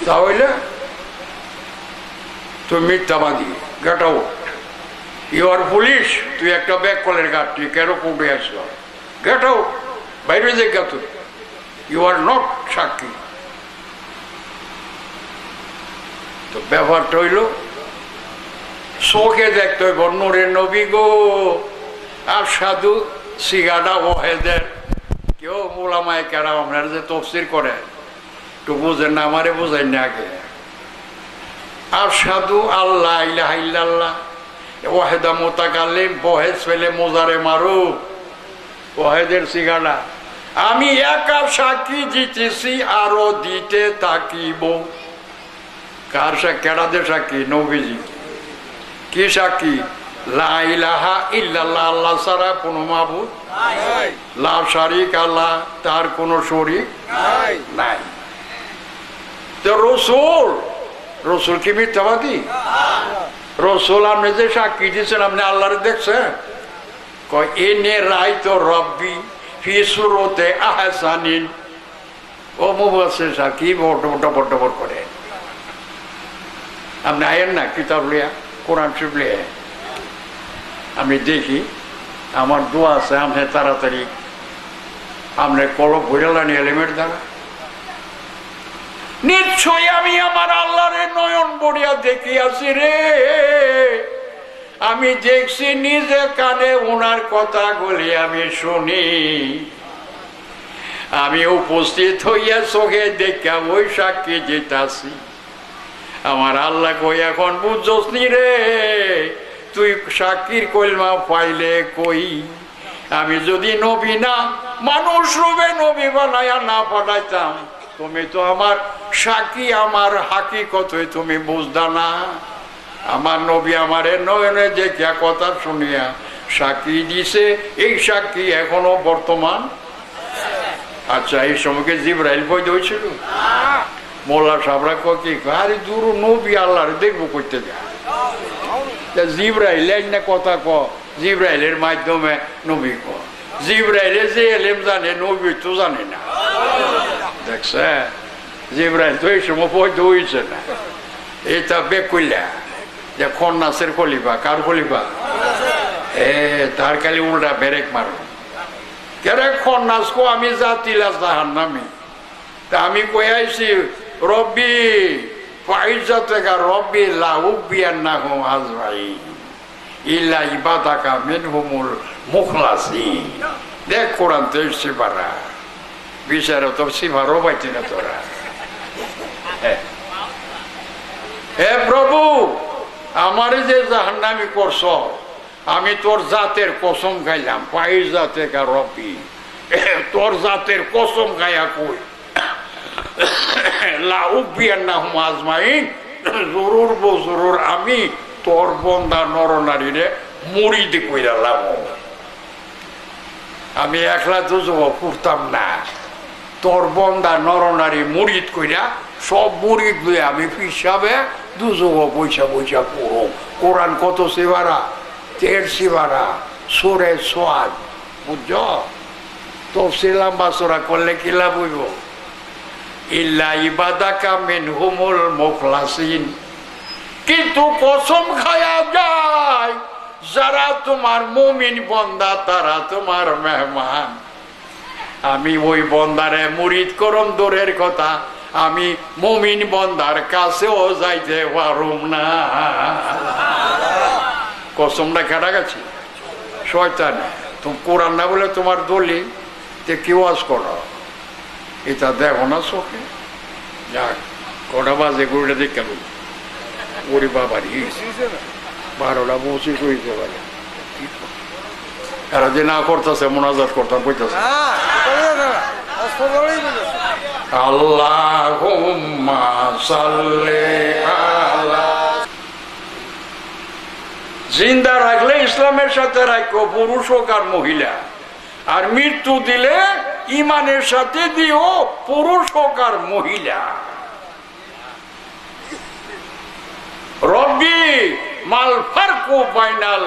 তাহলে তুই মিথ্যাবাদী। Get out, you are police. তুই একটা ব্যাক কলের গাছ, তুই কেন কোর্টে আসছ? গেট আউট, বাইরে দেখা তুই। ইউ আর নট সাক্ষী। তো ব্যাপারটা হইল চোখে দেখতে হইব নূরের নবী গো। আর সাধু সিগাডা ওহেদের কেউ মোলামায় কেরা আপনারা যে তফসির করে একটু বুঝেন না, আমারে বোঝাই না আগে। আর সাধু আল্লাহ ইলাহা ইল্লাল্লাহ ওয়াহেদা মুতাকাল্লিম, বহেদ ফেলে মোজারে মারু ওহেদের সিগাডা। আমি একা সাক্ষী দিতেছি, আরো দিতে থাকিব। কার সাক্ষী? কেডাদের সাক্ষী? নবীজি। কি সাক্ষী? লা ইলাহা ইল্লাল্লাহ, আল্লাহ ছাড়া কোনো মাবুদ লা শারীকা লাহ, তার কোনো শরীক নাই। তো রসুল, রসুল কি মিথ্যাবাদী? রসুল আপনি যে সাক্ষী দিচ্ছেন, আপনি আল্লাহরে দেখছেন? কয় এনে রাই তো রব্বি ফি সুরতে আহসানিন। ও মুফাসসির সাক্ষী বড় বড় বড় করে। আপনি আয়েন না কিতাব লিয়া, কোরআন শরীফ লিয়া। আমি দেখি আমার দোয়া আছে, আপনি তাড়াতাড়ি আপনি কলম ভৈরালানি এলিমেন্ট দ্বারা নিশ্চয়ই আমি আমার আল্লাহরে নয়ন বড়িয়া দেখিয়াছি রে। আমি দেখছি নিজে কানে ওনার কথা বলি আমি শুনি। আমি উপস্থিত হইয়া চোখে দেখা ওই সাক্ষী দিতাছি। আমার আল্লাহ কই এখন বুঝছস নি রে, তুই সাক্ষীর কলমা পাইলে কই? আমি যদি নবী না মানুষ রূপে নবী বানাইয়া না পাঠাইতাম, তুমি তো আমার সাক্ষী, আমার হাকিকতই তুমি বুঝদা না। আমার নবী আমারে নয়নে দেখিয়া কথা শুনিয়া সাক্ষী দিছে, এই সাক্ষী এখনো বর্তমান। আচ্ছা, এই সময়কে জিবরাইল পয়দা হয়েছিল? মোল্লা সাবরা কি আরে দূর নবী আল্লাহরে দেখবো করতে যা। জিবরাইল না কথা ক, জিবরাইলের মাধ্যমে নবী ক। জিবরাইলে যে এলেম জানে, নবী তো জানে না। দেখছে, জিবরাইল তো এই সময় পয়দা হয়েছে না। এটা বেকুল্লা যে খন্নাসের খলিফা। কার খলিফা? তার খালি উল্টা বেরেক মারো। কেরে খন্নাস কো আমি জাতিলা জাহান্নামী। তা আমি কই আইছি রব্বি ফাইজাতুকা রব্বি লা উবিয়ান্নাহুম আজমাইন ইল্লা ইবাদাকা মিনহুমুল মুখলাসিন। দেখ কোরআন তো সিবারা বিচারে তো সিবারও পাইছি না তোরা। হে প্রভু, আমারে যে জাহান্নামী করছ, আমি তোর জাতের কসম খাইলাম। ফাইজাতুকা রব্বি, তোর জাতের কসম খাইয়া কই লা উবিয়ান্নাহুম আজমাইন, জরুর বজরুর আমি তোর বন্দা নরনারীরে মুরিদ কইরা লাভ। আমি একলা তো করতাম না, তোর বন্দা নরনারী মুরিদ কইরা সব মুরিদ লয়ে আমি হিসাবে দুজো পয়সা পয়সা পড়ো। কোরআন কত সিবারা? 13 সিবারা, সুরে সোয়াদ। বুঝছ? তফসির লম্বা চোরা করলে কি লাভ হইব? ইল্লা ইবাদাকা মিনহুমুল মুখলাসিন। কিন্তু কসম খায়া যায় যারা তোমার মুমিন বান্দা তারা তোমার মেহমান। আমি ওই বন্দারে মুরিদ করম দূরের কথা, আমি মুমিন বন্দার কাছেও যাইতে পারুম না। কসমটা কেটে গেছে শয়তান। তুমি কোরআন না বলে তোমার দলি তে কি ওয়াজ করো, এটা দেখো না চোখে। যাক, কটা বাজে ঘুরে দেখে ওরে বাবারি 12টা 25 হইতে পারে। এরা যে না করতেছে মোনাজাত করতাম কইতেছে আল্লাহুম্মা সাল্লি আলা। জিন্দা রাখলে ইসলামের সাথে রাখো, পুরুষ হোক আর মহিলা। আর মৃত্যু দিলে ইমানের সাথে দিও, পুরুষ হোক আর মহিলা। রব্বি মাল ফারকু বাইনাল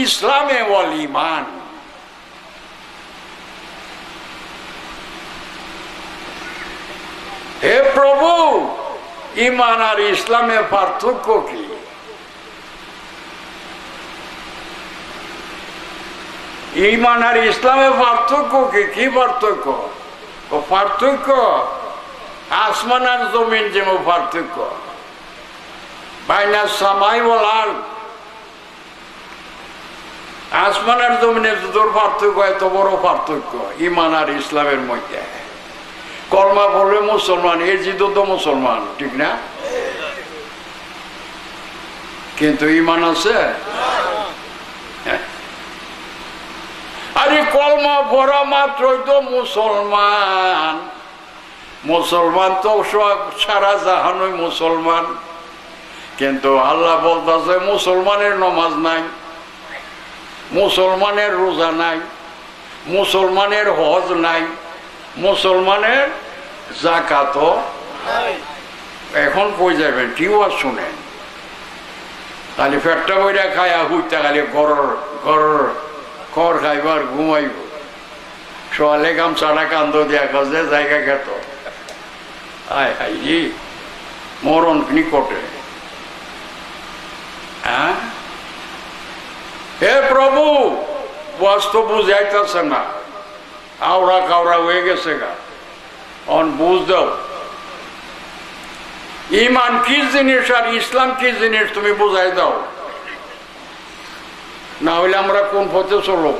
ইসলামে ওয়াল ঈমান। হে প্রভু, ঈমান আর ইসলামের পার্থক্য কি? ঈমান আর ইসলামের পার্থক্য কি? কি পার্থক্য? পার্থক্য আসমান আর জমিন যেমন পার্থক্য, বাইনা সামাই ওয়াল আরদ। আসমান আর জমিনের যত পার্থক্য এত বড় পার্থক্য ঈমান আর ইসলামের মধ্যে। কলমা পড়লে মুসলমান, এ জিদ তো মুসলমান, ঠিক না? কিন্তু ঈমান আছে। আরে কলমা পড়া মাত্রই তো মুসলমান। মুসলমান তো সারা জাহানই মুসলমান, কিন্তু আল্লাহ বলতেছে মুসলমানের নামাজ নাই, মুসলমানের রোজা নাই, মুসলমানের হজ নাই, মুসলমানের যাকাত। এখন কই যাবেন? কি ওয়াজ শুনেন? তাহলে পেটটা বইরা খায়া হুইতা খালি ঘরের খড় খাইবার ঘুমাইব। সোয়ালে গামছাড়া কান্দ দিয়া কাজে জায়গা খেত। আয় হাই রে, মরণ নিকটে। হ্যাঁ, হে প্রভু, বাস্তব বুঝাইতেছে না, আওড়া কাওড়া হয়ে গেছে গা। অন বুঝ দাও ঈমান কি জিনিস আর ইসলাম কি জিনিস, তুমি বুঝাই দাও, না হইলে আমরা কোন পথে চলো।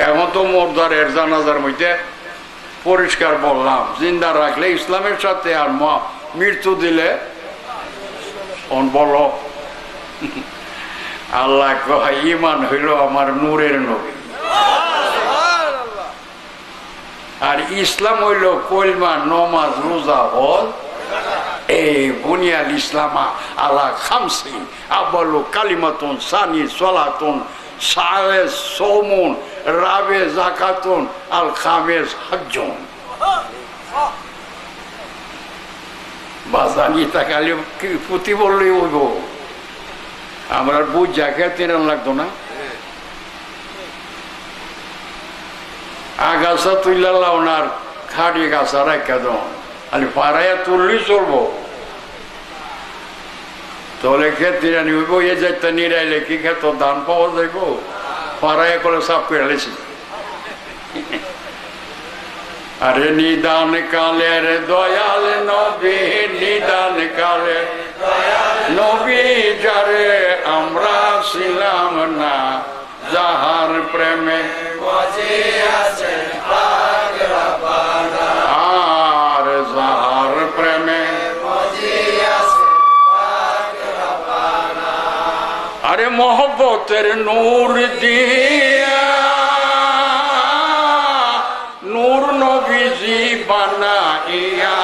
এখন তো মোরদারের জানাজার মধ্যে পরিষ্কার বললাম, জিন্দা রাখলে ইসলামের সাথে আর মৃত্যু দিলে বলো। আল্লাহ কয় ঈমান হইল আমার নূরের নবী, আর ইসলাম হইল কলমা, নমাজ, রোজা, হজ। এই বুনিয়াল ইসলামা আলা খামসি আব্বালু কালিমাতুন সানি সলাতুন সায়েস সৌমুন রাবে জাকাতুন আল খামেস হজ্জুন। বাজানি তাকালে কি পুঁতি বললেই হইব। আমরা বুঝ জায়গা তেরান লাগতো না। আগাছা তুইলা লাউনার খাড়ি গাছা রাখা দন, খালি পাড়াইয়া তুললি চলবো। তাহলে খেতিরা নিব, এ যাইতে নিরাইলে কি খেত ধান পাওয়া যাইব? পাড়াইয়া করে সাফ করে আলেছি। আরে নিদান কালের দয়াল নবী, নিদান কালের নবী যারে আমরা ছিলাম না, যাহার প্রেমে আর যাহার প্রেমে। আরে মোহব্বতের নূর দিয়া নূর নবীজি বানাইয়া,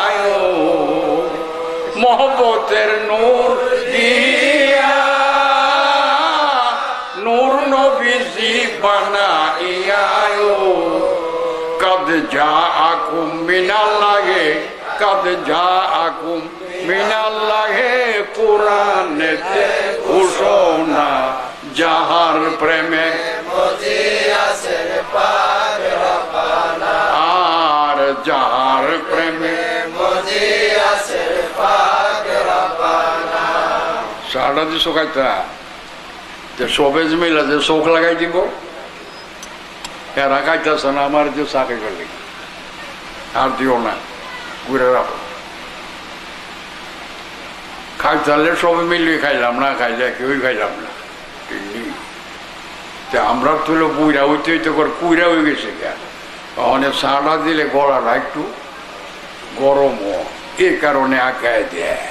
মোহব্বতের নূর দিয়া নূর নবীজি বানাইয়া। কদ জাআকুম মিনাল্লাহি, কদ জাআকুম মিনাল্লাহি, কুরআনেতে ঘোষণা যাহার প্রেমে আর যাহার প্রেমে সারা দিছো খাইতা যে সবে মিলে যে চোখ লাগাই দিব, এরা খাইতেছে না, আমার যে চাকরি করলে আর দিও না, ঘুরে রাখো। খাইতে সবে মিলিয়ে খাইলাম, না খাইলে কেউই খাইলাম না। আমরা তো বুইরা হইতে হইতে করে কুইরা হয়ে গেছে। অনেক চাটা দিলে গলাটা একটু গরম, এই কারণে আঁকায় দেয়।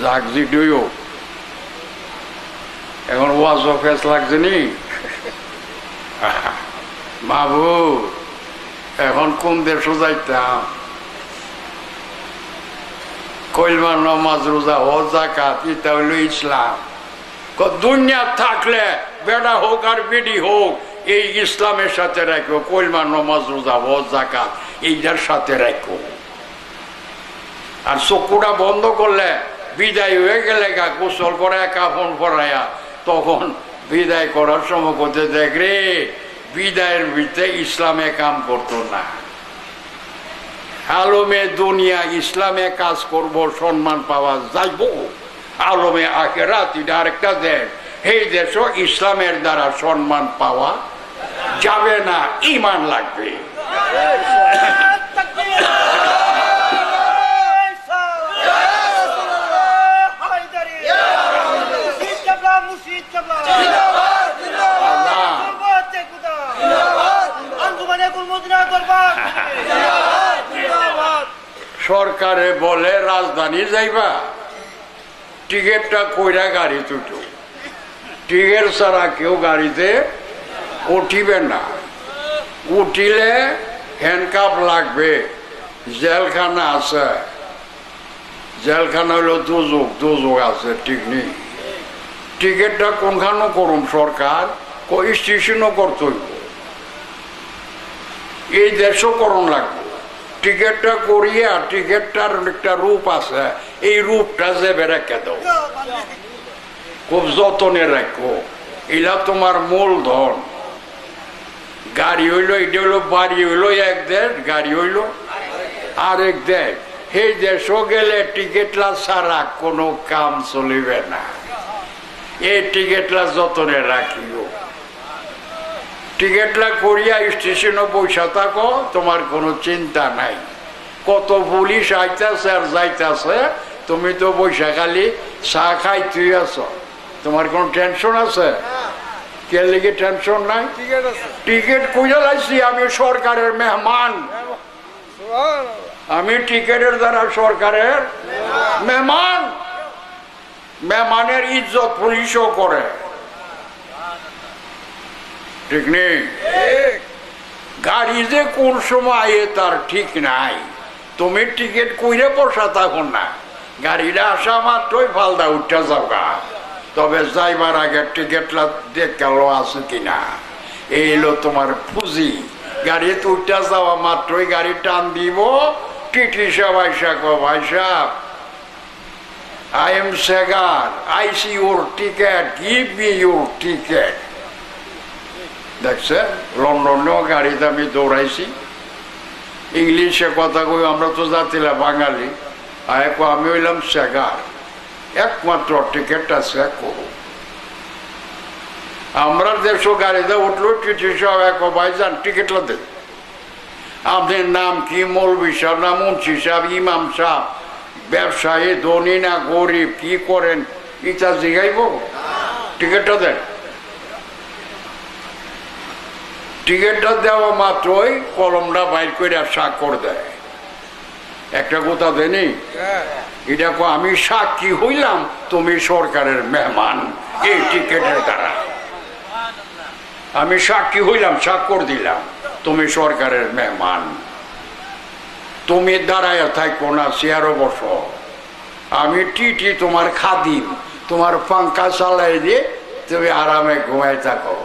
যাক জিডিও এখন ওয়াজ ফেস লাগছে নি বাবু, এখন কোন দেশে যাইতাম? কলমা, নমাজ, রোজা, হজ, যাকাত, এটা হইল ইসলাম। দুনিয়া থাকলে বেড়া হোক আর বেডি হোক, এই ইসলামের সাথে রাখো। কলমা, নমাজ, রোজা, হজ, যাকাত এইটার সাথে রাখো। আর চক্ষুটা বন্ধ করলে বিদায় হয়ে গেলে গোসল করে কাফন পরাইয়া, তখন বিদায় করার সময় করতে দেখ রে, বিদায়ের ভিতরে ইসলামে কাম করতো না। আলমে দুনিয়া ইসলামে কাজ করব, সম্মান পাওয়া যাইব। আলমে আখেরাত এটা আরেকটা দেশ, এই দেশও ইসলামের দ্বারা সম্মান পাওয়া যাবে না, ঈমান লাগবে। সরকারে বলে রাজধানী যাইবা, টিকিটটা কইরা গাড়ি তুটো, টিকিট ছাড়া কেউ গাড়িতে উঠিবে না। উঠিলে হ্যান্ডকাপ লাগবে। জেলখানা আছে, জেলখানা হইলো দুযোগ, দুযোগ আছে, ঠিক নেই। টিকিটটা কোনখানো করুন সরকার, স্টেশনও করতে হইব, এই দেশও করণ লাগবে। টিকিটটা করিয়া, টিকিটটার একটা রূপ আছে, এই রূপটা যে রেখে দাও, খুব যত্নে রাখো। এলা তোমার মূলধন। গাড়ি হইলো, এটা হইলো বাড়ি হইলো এক দেশ, গাড়ি হইলো আরেক দেশ। সেই দেশও গেলে টিকিটলা ছাড়া কোনো কাম চলিবে না। এই টিকিটলা যত্নে রাখিও। টিকিটলা করিয়া স্টেশনে বসে থাকো, তোমার কোনো চিন্তা নাই। কত পুলিশ আইতাছে আর যাইতাছে, তুমি তো বৈশা খালি চা খাই তুই আছো, তোমার কোনো টেনশন আছে? কে লিগে টেনশন নাই? টিকিট কইরা লাইছি, আমি সরকারের মেহমান, আমি টিকিটের দ্বারা সরকারের মেহমান। মেহমানের ইজ্জত পুলিশও করে, ঠিক নেই? গাড়ি যে কোন সময় তার ঠিক নাই। তুমি টিকিট কইরে বসা থাকো না, গাড়িটা আসা মাত্রই ফালদা উঠা যাওগা। তবে যাইবার আগে টিকিটটা দেখালো আছে কিনা, এই হলো তোমার পুঁজি। গাড়িতে উঠা যাওয়া মাত্রই গাড়ি টান দিব, টিটি সাহেব আইসা কো, ভাই সাহেব, I am Sagar, I see your ticket, give me your ticket. দেখছে, লন্ডনেও গাড়িতে আমি দৌড়াইছি, ইংলিশে কথা কই, আমরা তো জাতিলা বাঙালি। আমি হইলাম সেগার, একমাত্র টিকিটটা চেক করো। আমরা দেড়শো গাড়িতে উঠলো, টিটি সব এক ভাইজান টিকিটটা দেন, আপনার নাম কি, মৌলবি সাহেব না মুন্সি সাহেব, ইমাম সাহেব, ব্যবসায়ী, ধনী না গরিব, কি করেন ইটা জিগাইব, টিকিটটা দেন। টিকিটটা দেওয়া মাত্রই কলমটা বাইর করে স্বাক্ষর দেয়। একটা কথা দেনি, এটা আমি সাক্ষী হইলাম তুমি সরকারের মেহমান, এই টিকিটের দ্বারা আমি সাক্ষী হইলাম, স্বাক্ষর দিলাম তুমি সরকারের মেহমান। তুমি দাঁড়ায় থাকো না, চেয়ারও বসো, আমি টিটি তোমার খাদিম, তোমার পাঙ্খা চালাই দিয়ে তুমি আরামে ঘুমাই থাকো।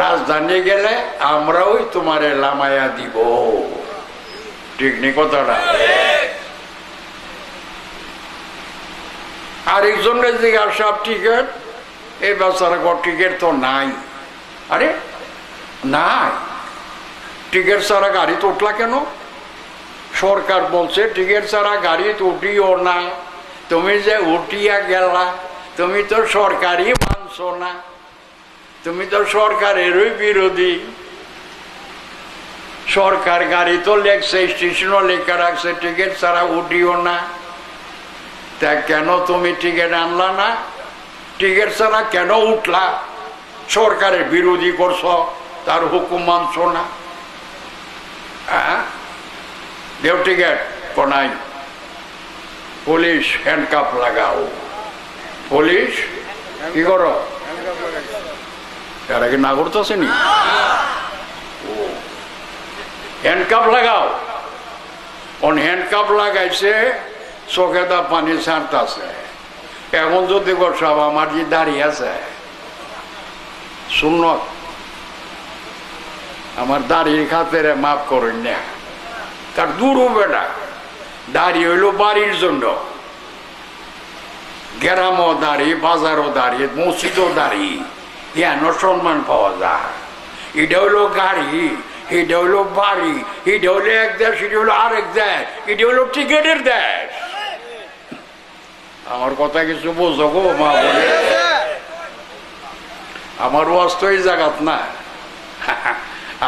রাজধানী গেলে আমরাও তোমারে লামাইয়া দিব, ঠিক নেই কথাটা? আরেকজনের দিকে সব টিকিট, এই বেচারা টিকিট তো নাই। আরে নাই, টিকিট ছাড়া গাড়ি তো উঠলা কেন? সরকার বলছে টিকিট ছাড়া গাড়ি তো উঠিও না। তুমি যে উঠিয়া গেলা, তুমি তো সরকারই মানছো না, তুমি তো সরকারেরই বিরোধী। সরকার গাড়ি তো লেখছে, স্টেশনও লেখা রাখছে টিকিট ছাড়া উঠিও না। তা কেন তুমি টিকিট আনলা না? টিকিট ছাড়া কেন উঠলা? সরকারের বিরোধী করছ, তার হুকুম মানছ না। হ্যাঁ, দেও টিকিট কোনাই। পুলিশ হ্যান্ডকাপ লাগাও। পুলিশ কি করো? এর আগে না করতেছে নি? হ্যান্ডকাপ লাগাও। অন হ্যান্ডকাপ লাগাইছে, চোখে দা পানি ছাড়তেছে। এখন যদি সব আমার যে দাঁড়িয়ে আছে শুন, আমার দাড়ির খাতের মাফ করেন না, তার দূর হবে না। দাড়ি হইল বাড়ির জন্য, গ্রামও দাঁড়ি, বাজারও দাঁড়ি, মসজিদও দাঁড়ি, কেন সম্মান পাওয়া যায়। এটা হইলো গাড়ি, এটা হইলো বাড়ি, এটা হইলো এক দেশ, এটা হইলো আরেক দেশ, এটা হইলো টিকেটের দেশ। আমার কথা কিছু বোঝো গো মা বলে? আমার ওয়াজ তো এই জায়গাত না,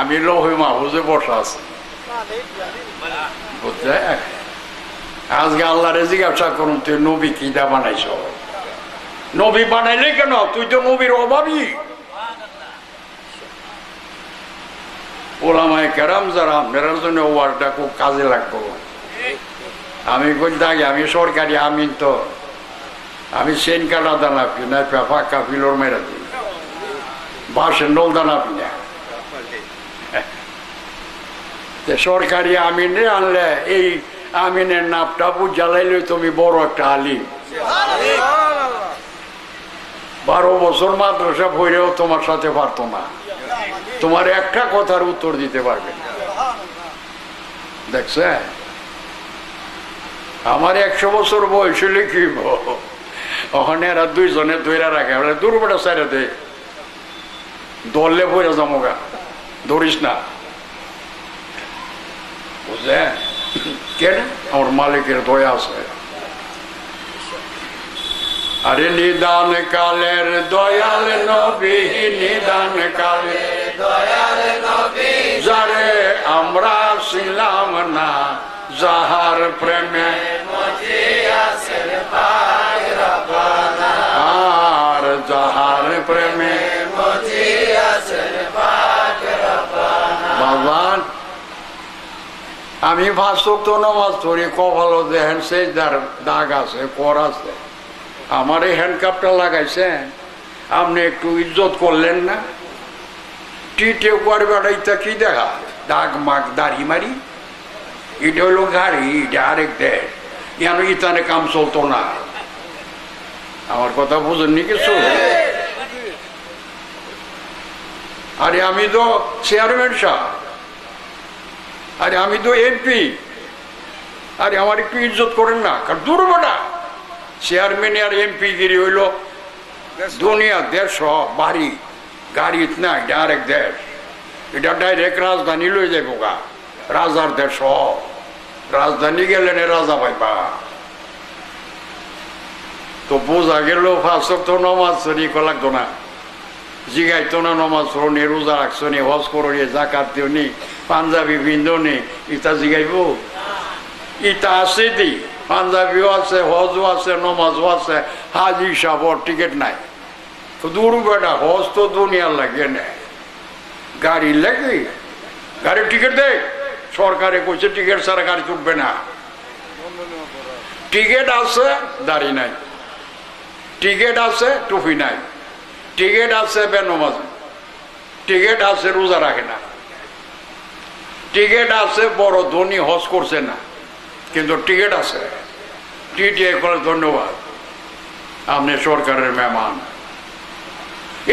আমি লোহে মাহফুজে বসা আছি, বুঝলে? আজকে আল্লাহরে জিজ্ঞাসা করুন, তুই নবী কি দা বানাইছ? নবী বানাইলে কেন? তুই তো নবীর অভাবী। ওলামায়ে কেরাম যারা, আপনার জন্য ওয়ার্ডটা খুব কাজে লাগবো। আমি কই থাকি, আমি সরকারি আমিন, তো আমি সেন কাটা দানা পি না, ফাঁকা ফিলোর মেরে দিই, বাসের নল দানা পি না। সরকারি আমিনে আনলে এই আমিনের নাপটা জ্বালাইলে তুমি বড় একটা আলিম। 12 বছর মাদ্রাসা পড়েও তোমার সাথে পারতো না, তোমার একটা কথার উত্তর দিতে পারবে না। দেখছে, আমার 100 বছর বয়স হলে কি ওখানে এরা দুইজনে ধৈরা রাখে, দুর্বটা সাইডে দে, দললে পড়ে জমগা, ধরিস না, বুঝলে? কেন? আমার মালিকের দয়া আছে। আরে নিদান কালের দয়াল নবী, নিদান কালের দয়াল নবী, যারে আমরা ছিলাম না, যাহার প্রেমে মজিয়াছেন পাক রব্বানা, আর যাহার প্রেমে মজিয়াছেন পাক রব্বানা। ভগবান, আমি 5 ওয়াক্ত নামাজ পড়ি, কপালও দেখেন সেই দাগ আছে, কর আছে। আমার এই হ্যান্ডকাপটা লাগাইছেন, আপনি একটু ইজ্জত করলেন না? টিটে করবে এটা কি দেখা? দাগ মাগ দাড়ি মারি, এটা হইলো গাড়ি, এটা আরেক দেশ, কেন ইতানে কাম চলতো না। আমার কথা বুঝেননি কিছু? আরে আমি তো চেয়ারম্যান সাহেব, আরে আমি তো এমপি, আরে আমার একটু ইজ্জত করেন না? কারণ দুর্বটা চেয়ারম্যান আর এমপি গিরি হইল দুনিয়া, দেশ, বাড়ি, গাড়ি না, এটা আরেক দেশ। এটা ডাইরেক্ট রাজধানী লই যাইব গা, রাজার দেশ। রাজধানী গেলে রাজা পাইবা। তো বোঝা গেল 5 ওয়াক্ত নামাজ লাগতো না, জিগাইতো না নমাজ পড়নি, রোজা রাখছো নি, হজ করো নি, জাকাত দিও নি, পাঞ্জাবি বিন্দু নি, ইটা জিগাইব? ইটা আছে দি, পাঞ্জাবিও আছে, হজও আছে, নমাজও আছে, হাজি সাহর টিকিট নাই। দূর বেটা, হজ তো দুনিয়ার লাগে না, গাড়ি লাগে, গাড়ির টিকিট দে। সরকারে কইছে টিকিট ছাড়া গাড়ি চুটবে না। টিকিট আছে, দাড়ি নাই, টিকিট আছে, টুপি নাই, টিকিট আছে, বেনমাজ, টিকিট আছে, রোজা রাখে না, টিকিট আছে, বড় ধনী, হজ করছে না, কিন্তু টিকিট আছে। টিটিএ করে ধন্যবাদ, আপনি সরকারের মেহমান।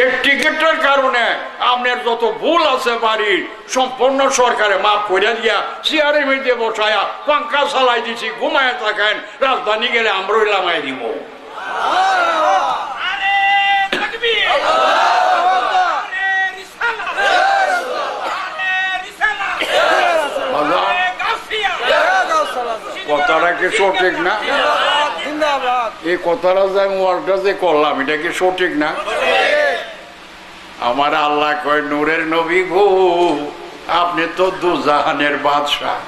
এই টিকিটের কারণে আপনার যত ভুল আছে বাড়ির, সম্পূর্ণ সরকারে মাফ করে দিয়া চেয়ারের মধ্যে বসায়া পাঙ্খা চালাই দিছি, ঘুমায় থাকেন, রাজধানী গেলে আমরাই লামাই দিব। কথাটা কি সঠিক না? এই কথাটা যে আমি ওয়ার্ডটা যে করলাম এটা কি সঠিক না? আমার আল্লাহ কয় নূরের নবী গো আপনি তো দুজাহানের বাদশাহ,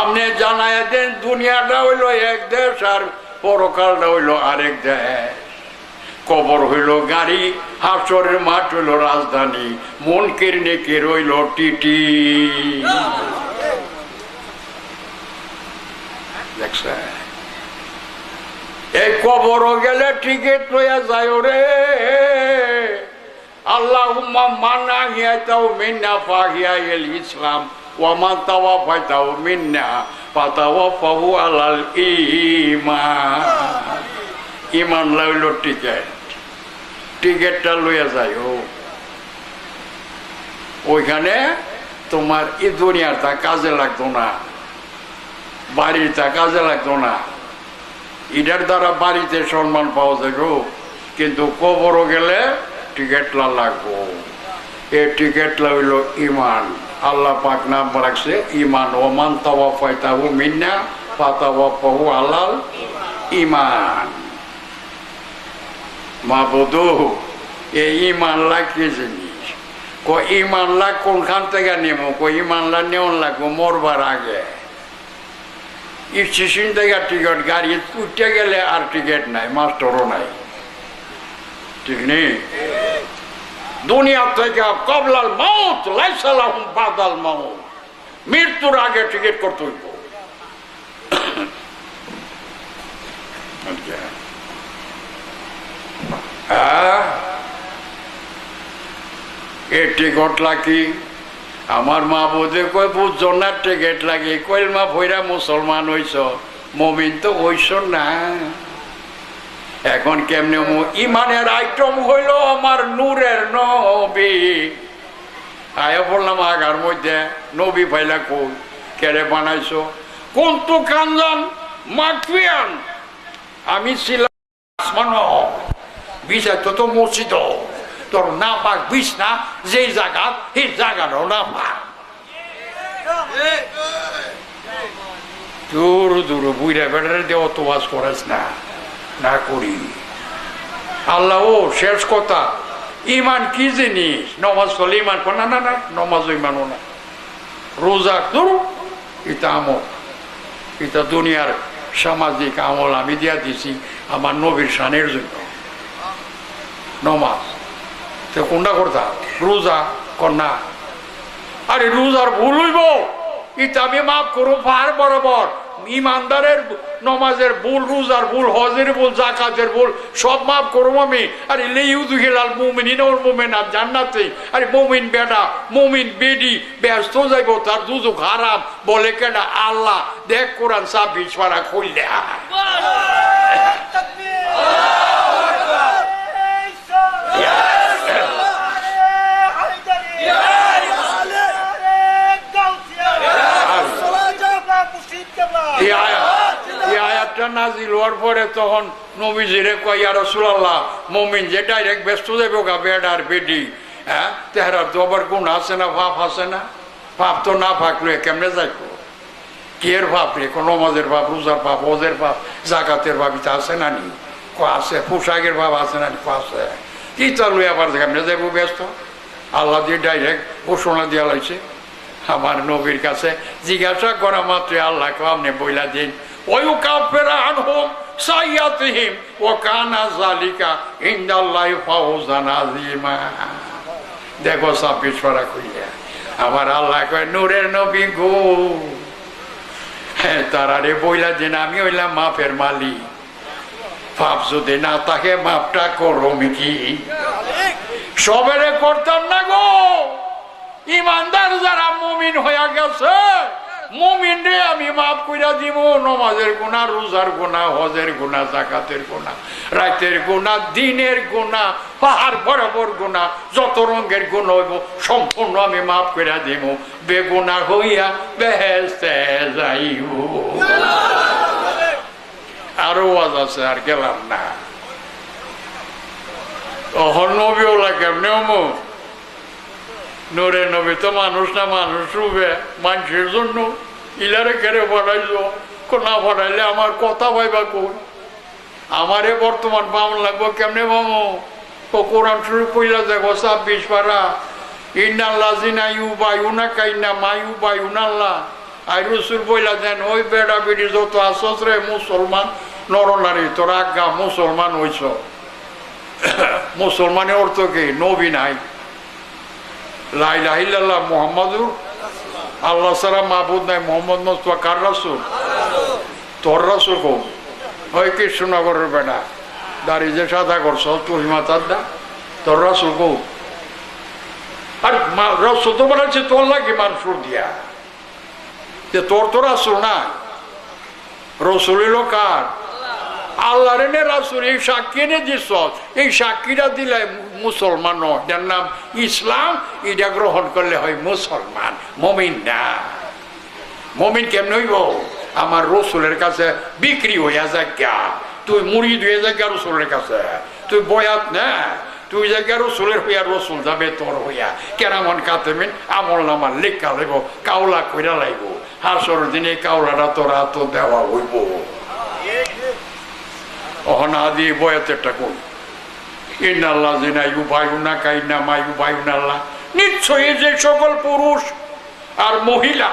আপনি জানায় দেন দুনিয়াটা হইল এক দেশ আর পরকালটা হইল আরেক দেশ। কবর হইল গাড়ি, হাসরের মাঠ হইল রাজধানী, মুনকির নেকির হইল টিটি। দেখছেন এই কবরও গেলে টিকিট লইয়া যায় রে। আল্লাহুম্মা মানা হিয়াতাও মিন্না ফাহিয়াল ইসলাম ওয়া মা তাওয়াফাতাও মিন্না ফাতাওয়াফাহু আলাল ঈমান। ঈমান লইল টিকিট, টিকিটটা লইয়া যায় ওইখানে তোমার এই দুনিয়াটা কাজে লাগতো না, বাড়িটা কাজে লাগতো না। এটার দ্বারা বাড়িতে সম্মান পাওয়া যায় কিন্তু কবরও গেলে টিকিটলা লাগবো। এই টিকিটলা হইল ইমান। আল্লাহ পাক নাম রাখছে ইমান। ওমান তাওয়াফাতাহু মিন্না ফাতাওয়াফাহু আলাল ইমান। মাবুদু এই ইমানলা কি জিনিস? ইমানলা কোনখান থেকে নেব? ইমানলা নেওয়ান লাগবো মরবার আগে। স্টেশন থেকে টিকিট, গাড়ি উঠতে গেলে আর টিকিট নাই, মাস্টারও নাই, ঠিক নেই? দুনিয়া থেকে কবলাল মাউত লাইসা লাহুম বাদাল মাউত, মৃত্যুর আগে টিকিট করতে হইব। এই টিকিট লাগি আমার মা বোধে কই বুঝছো না টিকিট লাগে? কইল মা ভৈরা মুসলমান হইছ, মমিন তো হইছ না। এখন কেমনে ইমানের আইটম হইল আমার নূরের নবী। আয়া বললাম আগার মধ্যে নবী পাইলা কই? কেড়ে বানাইছো? কোন তো কানজান মাকফিয়ান, আমি ছিলাম আসমান বিছাই তো মসজিদ তোর না পাক বিষ না যেই জায়গা সেই জায়গাটাও না পাক। দূর দূর বুড়া বেড়ারে দেওয়া তো বাস করাস না, না করি। আল্লাহ ও শেষ কথা, ইমান কি জিনিস? নমাজ করলে ইমান কর না, না না নমাজও ইমানও না। রোজা ধরো এটা আমল, এটা দুনিয়ার সামাজিক আমল আমি দিয়া দিছি আমার নবীর শানের জন্য। নমাজ তো কোনটা করতাম? রোজা কর না। আরে রোজার ভুল হইব এটা আমি মাফ করবো পার বরাবর। ইমানদারের নমাজের ভুল, রোজার ভুল, হজের ভুল, জাকাতের ভুল সব মাফ করবো আমি। আরে লেউদুহিলাল মুমিনিন ওয়াল মুমিনাত জান্নাতে। আরে মুমিন বেটা মুমিন বেডি ব্যস্ত যাইব, তার দুজক হারাম বলে কেনা? আল্লাহ দেখ কোরআন 26 পারা খুললে নাজিল হওয়ার পরে তখন নবীজিরে কয় ইয়া রাসূলুল্লাহ মুমিন যে ডাইরেক্ট ব্যস্ত যাবে গা বেডার বেডি, হ্যাঁ তেহরা তো আবার গুণ আছে না, পাপ আছে না? পাপ তো না থাকলে কেমনে যাইব? কি এর পাপ রে? কোন নমাজের পাপ, রোজার পাপ, হজের পাপ, জাকাতের পাপ এটা আছে না নি? আছে। পোশাকের পাপ আছে না নি? আছে। কি চালু আবার কেমনে যাইব ব্যস্ত? আল্লাহ দিয়ে ডাইরেক্ট ঘোষণা দিয়া লাইছে। আমার নবীর কাছে জিজ্ঞাসা করা মাত্র আল্লাহ আপনি বইলা দিন ويكفر عنهم سيئاتهم وكان ذلك عند الله فوزا عظيما। দেখো 26 পারা কইয়া আমার আল্লাহ কয় নূরের নবী গো তারারে বইলা দিন আমি হইলাম মাফের মালিক। পাপ যদি না থাকে মাপটা করো কি? সবেরে করতাম না গো। ইমানদার যারা মুমিন হইয়া গেছে মুমিন রে আমি মাফ কইরা দিব। নমাজের গুনাহ, রোজার গুনাহ, হজের গুনাহ, যাকাতের গুনাহ, রাতের গুনাহ, দিনের গুনাহ, পাহাড় বরাবর গুনাহ, যত রঙের গুনাহ হইব সম্পূর্ণ আমি মাফ কইরা দিব। বেগুনাহ হইয়া বেহেশতে যাইব। আরো ওয়াজ আছে, আর গেলাম না। তখন নবীওয়ালা কেমনে নূরে নবী তো মানুষ না, মানুষ রূপে মানুষের জন্য ইলারে কেড়ে পড়াইল। না পড়াইলে আমার কথা ভাইবা কই? আমারে বর্তমান বামন লাগবো কেমনে বামো? ও কোরআন শরীফ কইলা দেখো 26 পারা, ইন্নাল্লাযিনা ইউবাইউনাকা ইন্নামা ইউবাইউনাল্লাহ। আর রাসূল বইলা দেন, ওই বেড়া বেড়ি যত আসছ রে মুসলমান নরনারী, তোরা আজ্ঞা মুসলমান হইছ। মুসলমানের অর্থ কি? নবী নাই, লা ইলাহা ইল্লাল্লাহ মুহাম্মাদুর আল্লাহ ছাড়া মাবুদ নাই। মোহাম্মদ মুস্তাফা কার রাসূল? তোর রাসূল কো? ওই কৃষ্ণনগরের বেড়া দাড়ি যে সাদা করছ তুই মাতার দা, তোর রাসূল কো? আর রাসূল তো বলেছে তোর লাগে মানসুর দিয়া, যে তোর তো রাসূল না। রাসূল হলো কার? আল্লাহর এনে রাসূল। এই সাক্ষী এনে দিস, এই সাক্ষীটা দিলে মুসলমান নয়, যার নাম ইসলাম, এটা গ্রহণ করলে হয় মুসলমান, মুমিন না। মুমিন কেমন হইব? আমার রাসূলের কাছে বিক্রি হইয়া যাজ্ঞা, তুই মুরিদ হয়ে যাজ্ঞা রাসূলের কাছে, তুই বয়াত না, তুই জায়গা রাসূলের হইয়া রাসূল যাবে তোর হইয়া। কেরামন কাতেমিন আমল নামা লেখা লাইব, কাউলা কইরা লাইব, হাসর দিনে কাউলাটা তোর হাত দেওয়া হইব। অহনা দিয়ে বয়াতেরটা কই, ইন্নাল্লাযিনা ইউবাইউনাকা ইন্নামা ইউবাইউনাল্লাহ। নিশ্চয়ই যে সকল পুরুষ আর মহিলা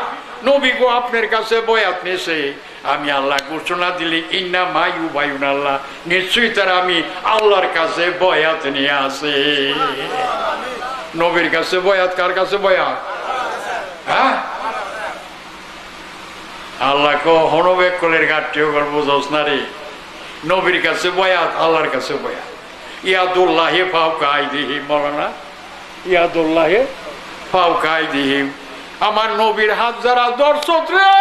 নবী গো আপনার কাছে বয়াত নিছে, আমি আল্লাহ ঘোষণা দিলি ইন্নামা ইউবাইউনাল্লাহ, নিশ্চয়ই তারা আমি আল্লাহর কাছে বয়াত নিয়ে আসে। নবীর কাছে বয়াত, কার কাছে বয়াত? হ্যাঁ, আল্লাহ কো হনবেক কলের ঘাটটিও গল্প বুঝোস না রে। নবীর কাছে বয়াত, আল্লাহর কাছে বয়াত। ইয়াদুল্লাহি ফাওকা আইদিহিম, মাওলানা ইয়াদুল্লাহি ফাওকা আইদিহিম। আমার নবীর হাত যারা দর্শক রে,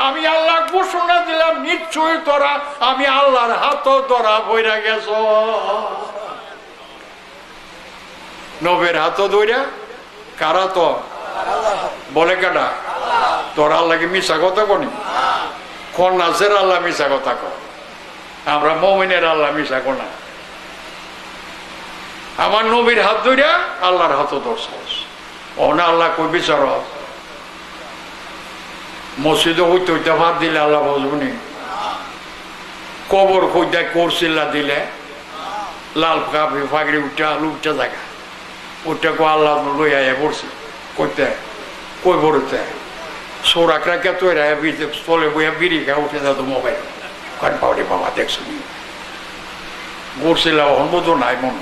আমি আল্লাহ ঘোষণা দিলাম নিশ্চয়ই তোরা আমি আল্লাহর হাত ধরা বইরা গেছ। নবীর হাত ধইরা কারা? তো বলে কাটা? তোরা আল্লাহকে মিশা কথা কনি? খন্নাসের আল্লাহ মিশা কথা কর, আমরা মুমিনের আল্লাহ মিশা কোনা। আমার নবীর হাত ধইরা আল্লাহর হাত ধরছস, ওনা আল্লাহ কই বিচার? মসজিদে হইতে হইতে ভাত দিলে আল্লাহ বুঝবনি? কবর হইতে করছিল্লা দিলে লাল কাপড় ফাগড়ি উঠা লুকটা জায়গা ওটা কো আল্লাহ লই আয়া পড়ছি কইতে কই বড়তে সৌরাকরা কে তৈরা চলে বইয়া বিড়ি খা উঠে যেত মোবাইল কান পাউরি বাবা দেখছো গুড়ছিলা হন তো নাই মন।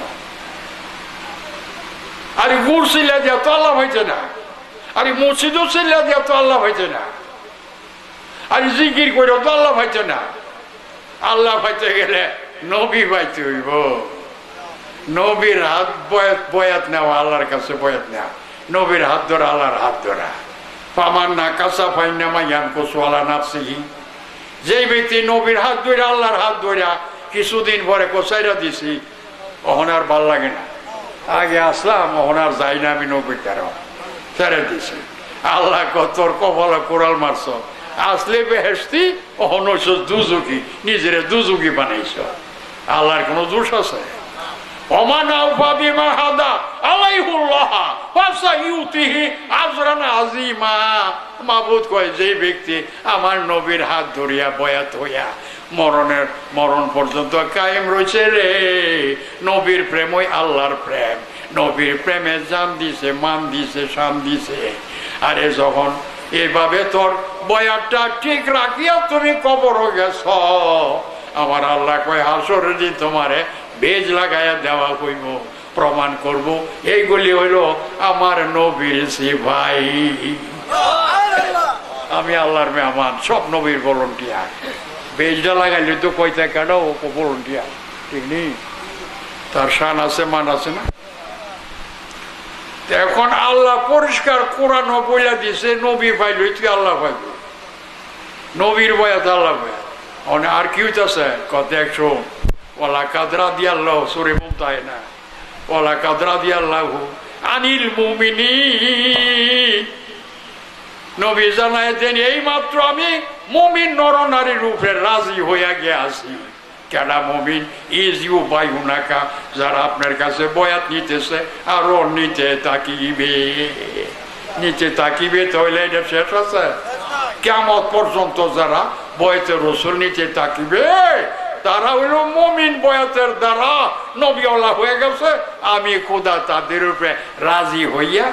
আরে গুড়ছিলা দিয়া তো আল্লাহ হয়েছে না, আরে মসজিদও ছিলা দিয়া তো আল্লাহ হয়েছে না, আর জিকির করে তো আল্লাহ পাইছে না। আল্লাহ পাইতে গেলে নবী পাইতে হইব। নবীর হাত বয়াত নেওয়া, আল্লাহর কাছে বয়াত নেওয়া, নবীর হাত ধরা, আল্লাহর হাত ধরা। পামান না কাঁচা পাই না মাইয়ান কোসওয়ালা নাফসিহি। যেই ব্যক্তি নবীর হাত ধরে আল্লাহর হাত ধরা কিছুদিন পরে কোচাইরা দিছি, অহন আর ভাল লাগে না। আগে আসলাম, অহন আর যাই না, আমি নবীর দ্বারা ছেড়ে দিছি। আল্লাহ তোর কপালে কোরাল মারছ, আসলে বেহেশতি, অহন হইছ দুজুকি, নিজের দুজুকি বানাইছ। আল্লাহর কোন দোষ আছে? মাবুদ কয় যে ব্যক্তি আমার নবীর হাত ধরিয়া বয়াত হইয়া মরণ পর্যন্ত কায়েম রয়েছে রে, নবীর প্রেমই আল্লাহর প্রেম, নবীর প্রেমে জান দিছে, মান দিছে, শান দিছে। আরে যখন এইভাবে তোর বয়াতটা ঠিক রাখিয়া তুমি কবর গেছ, আমার আল্লাহ কয় হাসরের দিন তোমারে বেজ লাগাইয়া দেওয়া হইব, প্রমাণ করব এইগুলি হইল আমার নবীর সিপাই। আমি আল্লাহর মেহমান, সব নবীর ভলান্টিয়ার। বেজটা লাগাইলে তো কয়টা কাটাও ভলান্টিয়ার, ঠিক নেই? তার শান আছে, মান আছে না? এখন আল্লাহ পরিষ্কার কোরআন বইলা দিছে, নবী পাইল তুই আল্লাহ পাইল, নবীর বয়াত আল্লাহ বয়াত। আর কি হইতেছে কত একশো ওলা কাদরা দিয়াল্লাহ সরে মুমতায় না, ওলা কাদরা দিয়াল্লাহ আনিল মুমিনিন। নবী জানায় দেন এই মাত্র আমি মুমিন নর নারীর উপরে রাজি হইয়া গিয়ে আসি। কেনা মুমিন ইজ ইউ বাইউনাকা, যারা আপনার কাছে বয়াত নিতেছে আরো নিতে তাকিবে, নিচে তাকিবে, তাহলে এটা শেষ আছে? কিয়ামত পর্যন্ত যারা বয়াতে রসুল নিচে তাকিবে তারা হইল মুমিন, বয়াতের দ্বারা নবীওয়ালা হয়ে গেছে। আমি খোদা তাদের উপরে রাজি হইয়া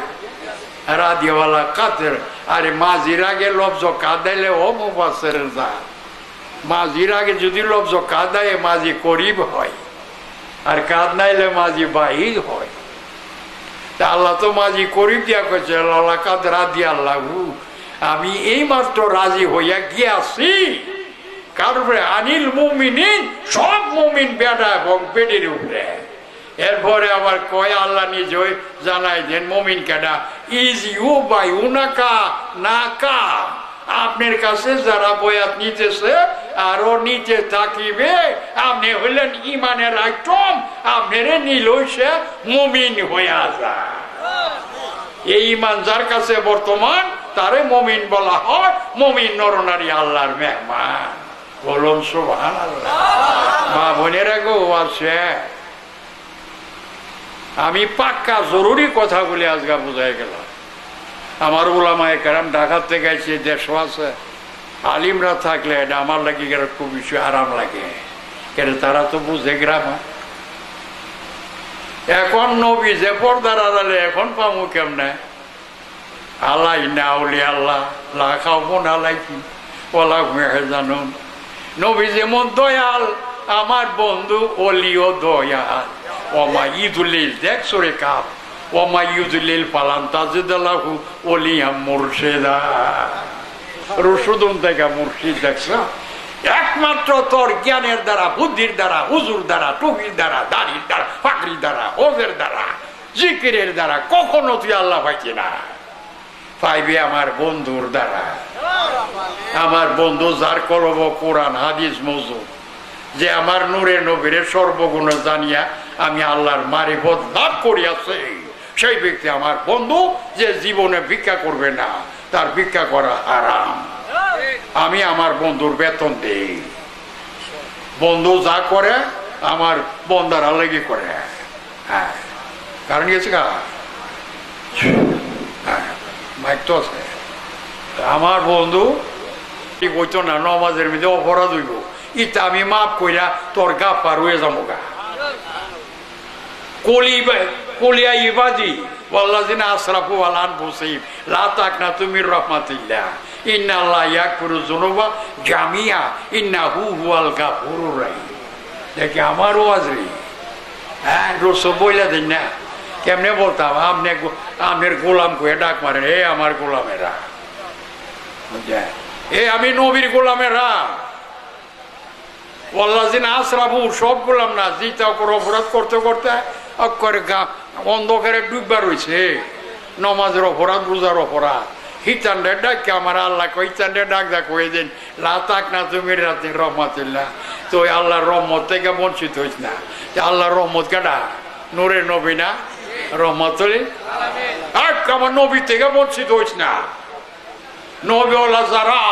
রাদিওয়ালা কাদের। আরে মাঝির আগে লফজ কাদাইলে ও মুফাসসির যা, মাঝির আগে যদি লফজ কাদায় মাঝি করিব হয়, আর কাদ নাইলে মাঝি বাহির হয়। তা আল্লাহ তো মাঝি করিব দিয়া কইছে আল্লাহ কাদ রাদি আল্লাহ, আমি এই মাত্র রাজি হইয়া গিয়াছি। কারণ আনিল মুমিনিন, সব মুমিন বেড়া এবং বেডের উপরে। এরপরে আবার কয় আল্লাহ নিজে জানাই দেন মুমিন কেডা, ইজ ইউ বাই উনাকা নাকা, আপনার কাছে যারা বয়াত নিতেছে আরো নিচে থাকিবে, আপনি হইলেন ইমানের আইটম, আপনারে নিল সে মুমিন হইয়া যায়। এই ইমান যার কাছে বর্তমান তারে মুমিন বলা হয়। মুমিন নরনারী আল্লাহর মেহমান। বলুন সুবহানাল্লাহ। মা বোনেরা গো, আছে আমি পাক্কা জরুরি কথা বলে আজকে বোঝাই গেলাম। আমার উলামায়ে কেরাম ঢাকা থেকে আইছে, দেশও আছে, আলিমরা থাকলে এটা আমার লাগে খুব বেশি আরাম লাগে, কেন তারা তো বুঝে গ্রাম। এখন নবী যে পর্দার আড়ালে এখন পামু কেমনে? আল্লাহ না উলি আল্লাহ লাখাও বোন আলাইকি ওলা ঘুমিয়ে জানুন। নবী যেমন দয়াল, আমার বন্ধু অলিও দয়াল। ওমা ইদুলিল দেখ সরে কাপ, ওমা ইদুলিল পালান তাজিদালাহু ওলিয়া মুর্শিদা। রসুদুন থেকে মুর্শিদ দেখছ, একমাত্র তোর জ্ঞানের দ্বারা, বুদ্ধির দ্বারা, হুজুর দ্বারা, টুপির দ্বারা, দাড়ির দ্বারা, পাগড়ির দ্বারা, হজের দ্বারা, জিকিরের দ্বারা কখনো তুই আল্লাহ পাইছি না। পাইবে আমার বন্ধুর দ্বারা। আমার বন্ধু যার কলব কোরআন হাদিস মওজুদ, যে আমার নূরে নবীরে সর্বগুণ জানিয়া আমি আল্লাহর মারিফত লাভ করিয়াছে, সেই ব্যক্তি আমার বন্ধু। যে জীবনে ভিক্ষা করবে না, তার ভিক্ষা করা হারাম। আমি আমার বন্ধুর বেতন দেই। বন্ধু যা করে আমার বন্দারা লেগে করে। হ্যাঁ, কারণ গেছে কা মাইক তো আছে। আমার বন্ধু ঠিক হইতো না, নমাজের মধ্যে অপরাধ হইব, ইটা আমি মাফ কইরা তোর গা পার হয়ে যাবো গা। কলিয়া ইবাদি ওয়াল্লাযিনা আসরাফু আলা আনফুসিহিম লা তাকনাতু মির রাহমাতিল্লাহ ইন্নাল্লাহা ইয়াগফিরুয যুনুবা জামিআ ইন্নাহু হুয়াল গাফুরুর রাহিম। দেখি আমার ওয়াজরি, হ্যাঁ রসুল বইলা দেন না, কেমনে বলতাম? আপনার গোলাম কয়ে ডাক মারেন, এ আমার গোলামেরা, এ আমি নবীর গোলামেরা। ওয়াল্লাযিনা আসরাফু সব গোলাম না, জিতা করে অপরাধ করতে করতে অক্ষরে অন্ধকারে ডুববা রয়েছে। নমাজের অপরাধ, রোজার অপরাধ, হিতান্ডে ডাক আমার আল্লাহ হিতান্ডে ডাক ডাক হয়ে দিন লা তাকনাতু মির রাহমাতিল্লাহ। তো আল্লাহর রহমত থেকে বঞ্চিত হইস না। আল্লাহর রহমত কাটা নূরের নবী না, রহমতুল আমার নবী থেকে বঞ্চিত হইস না। নবীওয়ালা যারা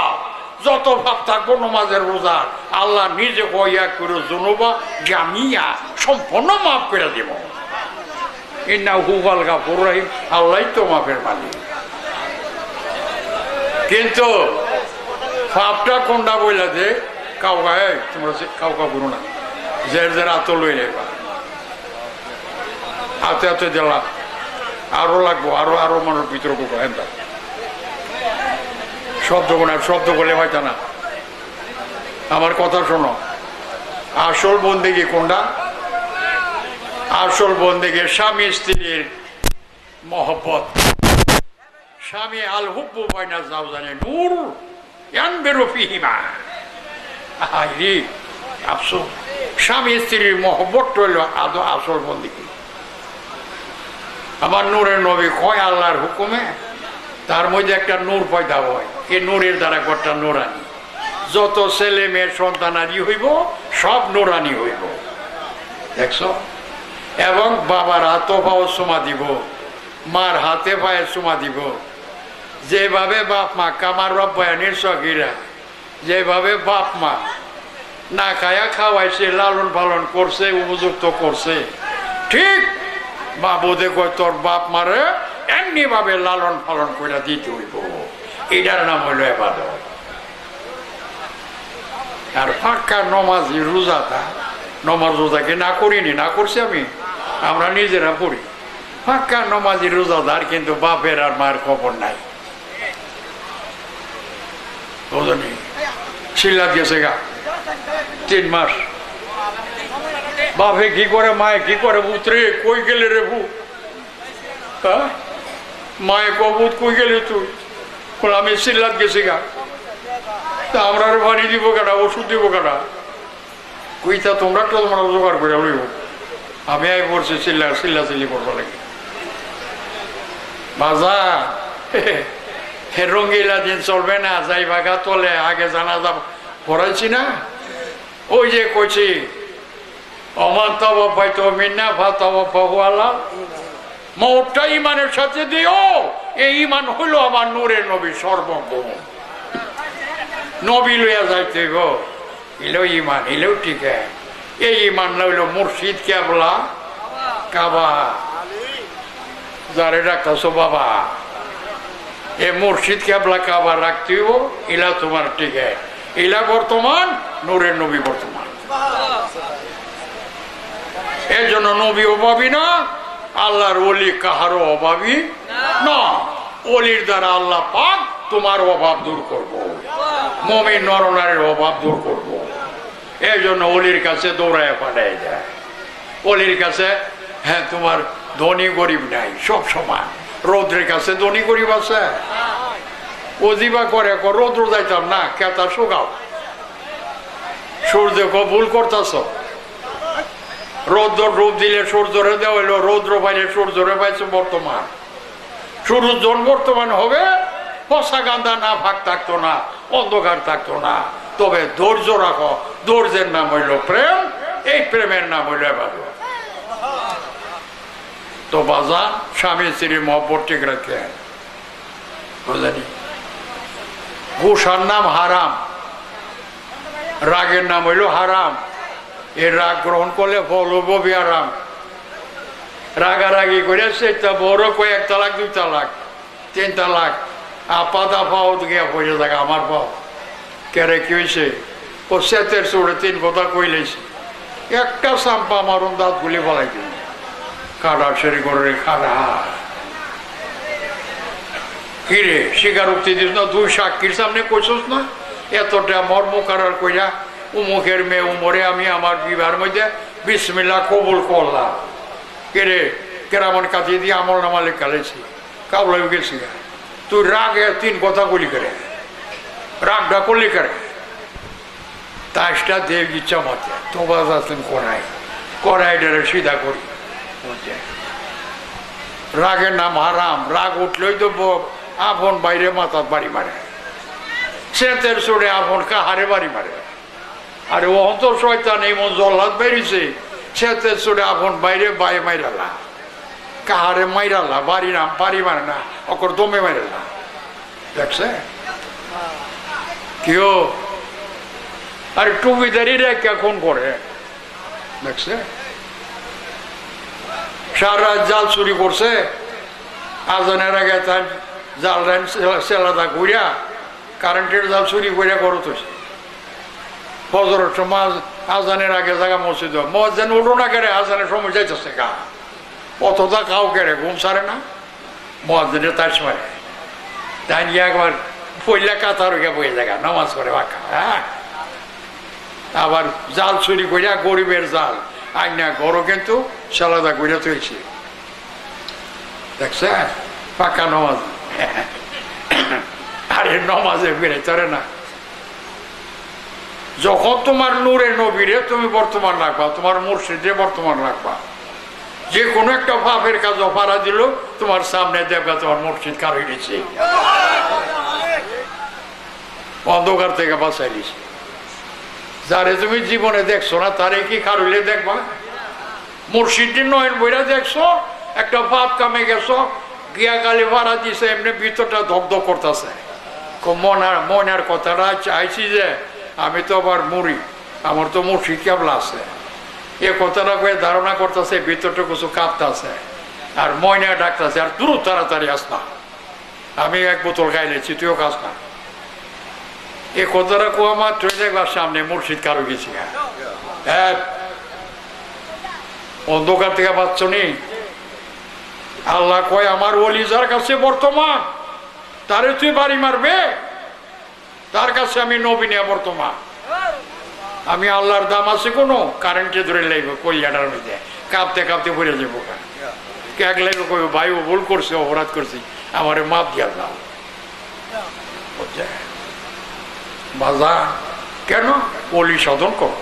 যত ভাব থাকবো নমাজের রোজার, আল্লাহ নিজে কইয়া করে জুনুবা জামিয়া সম্পূর্ণ মাফ করে দেব। ইন্নাহু হুয়াল গাফুরুর রাহিম, আল্লাহই তো মাফের মালিক। কিন্তু পাপটা কোনটা বইলা যে কাউকা, তোমরা কাউকা করো না, জের জের আত লইলে হাতে হাতে দিলা আরো লাগবো, আরো আরো মানুষ ভিতরে ঢুকো। হ্যাঁ, শব্দ কোনা শব্দ করলে হয়তো না। আমার কথা শোনো, আসল বন্দেগী কোনটা? আসল বন্দেগী স্বামী স্ত্রীর মহব্বত। স্বামী আল হুব্বু বাইনা জাওজানি নূর ইয়ানবিরু ফিহিমা। আরে আফসোস, স্বামী স্ত্রীর মহব্বত হইল আদৌ আসল বন্দেগী। আমার নূরের নবী কয় আল্লাহর হুকুমে তার মধ্যে একটা নূর পয়দা হয়, এই নূরের দ্বারা একটা নূরানি। যত ছেলে মেয়ের সন্তানাদি হইব সব নূরানি হইব, দেখছ? এবং বাবার হাতও পাও চুমা দিব, মার হাতে পায়ে চুমা দিব। যেভাবে বাপ মা কামার রব্বায়ানির সখীরা যেভাবে বাপ মা না খায়া খাওয়াইছে, লালন পালন করছে, উপযুক্ত করছে, ঠিক বাবুদে কয় তোর বাপ মারে এমনি ভাবে লালন পালন করে দিতে হইব। এটার নাম হইল ইবাদত। আর পাক্কা নমাজি রোজাদার, নমাজ রোজাকে না করিনি, না করছি আমি, আমরা নিজেরা পড়ি। পাক্কা নমাজি রোজাদার, কিন্তু বাপের আর মায়ের খবর নাই। বুঝলি, সিল্লাত গেছে গা 3 মাস। বাপে কি করে, মায়ে কি করে, পুত্রে কই গেলে রে ভূ? হ্যাঁ, মায়ে কবুত কই গেলি তুই? আমি সিল্লাত গেছি গা। তা আমরা পানি দিব কেনা, ওষুধ দিব কেনা? কইতা তোমরা তো তোমরা জোগাড় করে লইব। আমি আই পড়ছি চিল্লাচিল্লি করবো লাগে। বাজা রঙ্গিলা দিন চলবে না, যাই বাগা তলে আগে জানাজা পড়াইছি না। ওই যে কইছি অমান তাওয়াফাই তো মিন্না ফাতাওয়াফাহু আল্লাহ, মওতটা ইমানের সাথে দিও। এই ইমান হইল আমার নূরের নবী সর্বগুণ। নবী লইয়া যাইতে গো, এলেও ইমান, এলেও ঠিক। এই ইমান লইল মুর্শিদ কেবলা কাবা, যারে রাখতেছো বাবা, এ মুর্শিদ কেবলা কাবা রাখতেও, এলা তোমার ঠিক। এলা বর্তমান, নূরের নবী বর্তমান। এর জন্য নবী অভাবী না, আল্লাহর ওলি কাহারও অভাবী না। ওলির দ্বারা আল্লাহ পাক তোমার অভাব দূর করবো, মুমিন নরনারীর অভাব দূর করবো। এই জন্য ওলির কাছে দৌড়ায় পাঠায় যায়। ওলির কাছে হ্যাঁ তোমার ধনী গরিব নাই, সব সমান। রৌদ্রের কাছে ধনী গরিব আছে? ওজিবা করে রৌদ্র যাইতাম না, কেতা শুকাও। সূর্য ভুল করতেছ, রৌদ্র রূপ দিলে সূর্যরে দেওয়া হইলো, রৌদ্র পাইলে সূর্যরে পাইছো। বর্তমান সূর্য বর্তমান হবে, পশা গান্ধা না ফাঁক থাকতো না, অন্ধকার থাকতো না। তবে ধৈর্য রাখো, ধৈর্যের নাম হইল প্রেম, এই প্রেমের নাম হইল এবাদত। তো বাজান স্বামী স্ত্রীর মহব্বত ঠিক রাখে, বুঝলি। ঘুষার নাম হারাম, রাগের নাম হইল হারাম। এই রাগ গ্রহণ করলে ফল হবি আরাম। রাগারাগি করে সেটা বড় কয়েক তালাক, 2 তালাক, 3 তালাক, আপা দাফাও গিয়া পয়সা থাকে আমার পাও। কেরে কি হয়েছে? ও সেতের চোড়ে 3 কথা কইলেছে, একটা চাম্পা মারুন দাঁত গুলি ফলাই দিল, কাটা সেরি করে খানা। কিরে স্বীকারোক্তি দিস না, 2 সাক্ষীর সামনে কইছস না, এতটা মর্ম কারার কইরা উমুকের মেয়ে উমরে আমি আমার বিবাহের মধ্যে বিসমিল্লাহ কবুল করলাম। কেরে কেরামন কাটিয়ে দিয়ে আমল নামা লেখা লেছি, কাবলাই গেছি। তুই রাগে 3 কথা বলি করে, রাগটা করলি করে, তাসটা দেব ইচ্ছা মতে তোবা যাচ্ছেন কড়াইটারে সিধা করি। রাগের নাম হারাম। রাগ উঠলেই তো আপন বাইরে মাথার বাড়ি মারে, সেতের চড়ে আপন কাহারে বাড়ি মারে। আরে ও অন্তর শয়তান এমন জল্লাদ বেরিয়েছে, সেতের চড়ে আপন বাইরে বাই মাইরালা, কাহারে মাইরালা, বাড়ি না বাড়ি মারে না, অকর দমে মাইরালা। দেখছে কেউ? আরে টুপিদারি রেখা খুন করে, দেখছে? সারা জাল চুরি করছে, আজানের আগে তার জাল সেলাদা ঘুরিয়া কারেন্টের জাল চুরি করিয়া করত। ফজরের সময় আজানের আগে জায়গা মসজিদ, মসজিদ উঠো না কেড়ে, আজানের সময় যাইতেছে গা, অতটা কাউ কেড়ে ঘুম সারে না, মসজিদের তার সময় তাই নিয়ে একবার পইলা কাতার গিয়ে বই জায়গা নামাজ করে বাঁকা। হ্যাঁ, আবার জাল চুরি করিয়া গরিবের জাল আইনা ঘরও কিন্তু সালাদা করিয়া তুলছি, দেখছে? পাকা নমাজ। আরে নমাজে ফিরে চলে না। যখন তোমার নূরে নবীরে তুমি বর্তমান রাখবা, তোমার মুর্শিদে বর্তমান রাখবা, যে কোনো একটা পাপের কাজ অপারা দিল তোমার সামনে দেখবা তোমার মুর্শিদ কার হয়েছে, অন্ধকার থেকে বাঁচাই দিছে। যারে তুমি জীবনে দেখছো না তারে কি কারুলে দেখবা? মুর্শিদের নয়ন বইরা দেখছো, একটা পাপ কামে গেছো, গিয়া গালি ভাড়া দিছে, এমনি ভিতরটা ধকধক করতেছে। মনার কথাটা চাইছি যে আমি তো আবার মরি, আমার তো মুর্শিদ কেবলা আছে, এ কথাটা কয়ে ধারণা করতেছে, ভিতরটা কিছু কাঁপতেছে, আর ময়না ডাকতেছে, আর দ্রুত তাড়াতাড়ি আস না, আমি 1 বোতল খাই নিয়েছি, তুইও খাস না। এ কথাটা কোয়া মাত্র দেখবার সামনে মুর্শিদ কারো গেছি হ্যাঁ অন্ধকার থেকে পাচ্ছ নি আল্লাহ কয় আমার ওলি যার কাছে বর্তমান তারে তুই বাড়ি মারবে তার কাছে আমি নবী নিয়া বর্তমান আমি আল্লাহর দাম আছে কোনো কারেন্টে ধরে লাগবে কলিয়াটার মধ্যে কাঁপতে কাঁপতে পড়ে যাবো কেক লাগবে কই ভাই ও ভুল করছে অপরাধ করছি আমারে মাপ দিয়া দাও বাজা কেন ওলি সাধন করো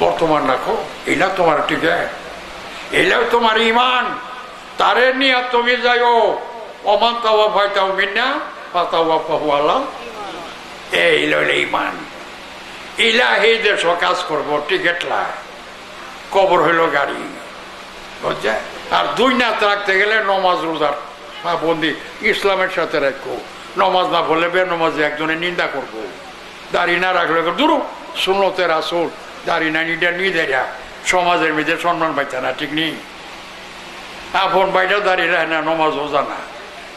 বর্তমান রাখো এটা তোমার ঠিক এলাও তোমার ইমান তারে নিয়ে তুমি যাইও অমান তাওয়া ভয় তাও মিনা পাতাওয়া পাহুয়ালাম এই লইলে ইমান ইলা এই দেশ কাজ করবো টিকিট লাই কবর হইল গাড়ি বুঝছে আর দুই নাত রাখতে গেলে নমাজ রোজার বন্দি ইসলামের সাথে রাখবো নমাজ না বললে বেনমাজে একজনের নিন্দা করবো দাড়ি না রাখলে দূর সুন্নতের আসল দাড়ি না নিটা নিদেরা সমাজের মধ্যে সম্মান পাইতে না ঠিক নেই আপন বাইটা দাঁড়িয়ে রাখে না নমাজ রোজা না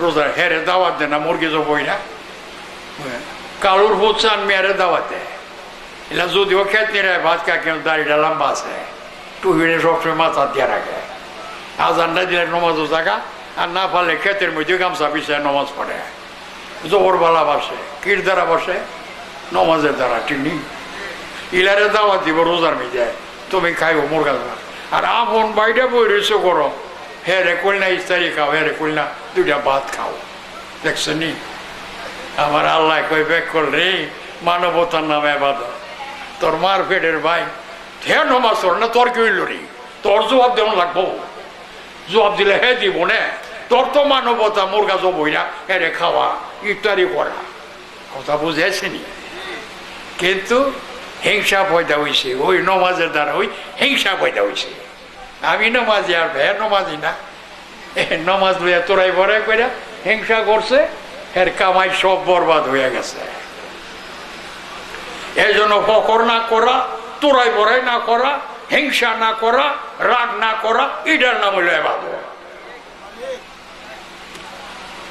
রোজা হেরে দাওয়াত দেয় না মুরগি জবই না কালুর হুচান মেয়েরে দাওয়াত দেয় এলা যদিও খেত নিয়ে ভাত কাকে দাড়িটা লম্বা আছে টুহিনে সবসময় মাথা দিয়ে রাখে আজানটা দিলে নমাজও জাগা আর না পারলে ক্ষেতের মধ্যে গামছা পিছায় নমাজ পড়ে জবরবালা বসে কির দ্বারা বসে নমাজের দ্বারা ঠিক নেই ইলারে দাওয়াত দিব রোজার মধ্যে তুমি খাইবো মুরগা আর আপন বাইটা বই রয়েছে করো হেরে কইল না ইস্তারি খাও হেরে কইল না দুইটা ভাত খাও দেখছো নি আমার আল্লাহ কই বেক করলে মানবতার নামে বাধা তোর মার পেটের ভাই হে নমাজ তোর না তোর কি হইল রে তোর জবাব দেওয়া লাগবো জবাব দিলে হে দিব না তোর তো মানবতা মুরগা জবই না হেরে খাওয়া ইফতারি করা কথা বুঝেছে নি কিন্তু হিংসা পয়দা হয়েছে ওই নমাজের দ্বারা ওই হিংসা পয়দা হয়েছে আমি নমাজি আর ভে নমাজি না নমাজ লইয়া তোরাই ভরাই করে হিংসা করছে এর কামাই সব বরবাদ হয়ে গেছে এই জন্য ফকর না করা তোরাই ভরাই না করা হিংসা না করা রাগ না করা এটার নাম হইল ইবাদত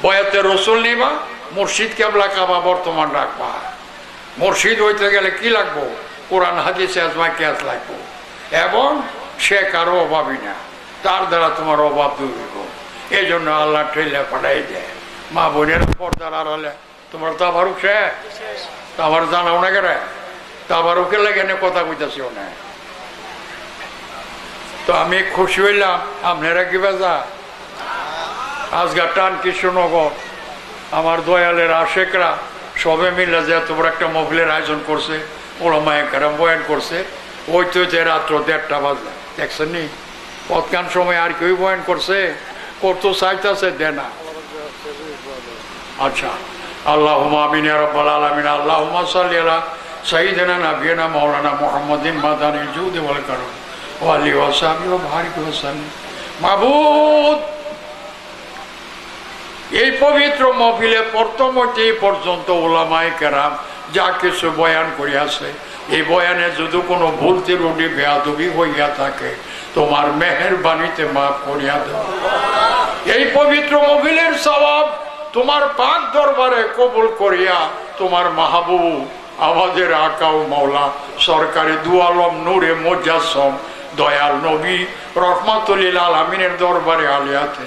বয়াতে রসুল নিবা মুর্শিদ কেবলা কাবা বর্তমান রাখবা মুর্শিদ হইতে গেলে কি লাগবো কোরআন হাদিস আজমা কেয়াস লাগবো এবং সে কারো অভাবই না তার দ্বারা তোমার অভাব দূর হইব এই জন্য আল্লাহ ঠেলে পাঠাই দেয় মা বোনের পর্দার আড়ালে তোমার তাবারুক শেষ তাবার জানাও না কেন তাবারুকে লেগে নে কথা কইতেছিও না তো আমি খুশি হইলাম আপনারা কি বাজা আজগা টান কৃষ্ণনগর আমার দয়ালের আশেকরা সবে মিলে যে তোমার একটা মহফিলের আয়োজন করছে ওলামায়ে কেরাম বয়ান করছে ওই তো যে রাত্র 1:30 বাজে দেখছেন নি কতক্ষণ সময় আর কেউ বয়ান করছে করতো চাইতেছে দে না আচ্ছা আল্লাহুম্মা আমিন ইয়া রাব্বাল আলামিন আল্লাহুম্মা সাল্লি আলা সাইয়্যিদিনা নাবিয়িনা মাওলানা মুহাম্মাদিন মাদানিল জুদি ওয়াল কারম ওয়া আলিহি ওয়া সাহবিহি ওয়া বারিক ওয়া সাল্লিম মাবুদ এই পবিত্র মহফিলে প্রথম হইতে পর্যন্ত ওলামায়ে কেরাম যা কিছু বয়ান করিয়াছে এই বয়ানে যদি কোনো ভুল ত্রুটি বেয়াদবি হইয়া থাকে তোমার মেহেরবানিতে মাফ করিয়া দাও এই পবিত্র মহফিলের সওয়াব তোমার পাক দরবারে কবুল করিয়া তোমার মাহবুব আমাদের আকা ও মাওলা সরকারি দু আলম নূরে মুজাসসম দয়াল নবী রহমাতুল লিল আলামিনের দরবারে আলিয়াতে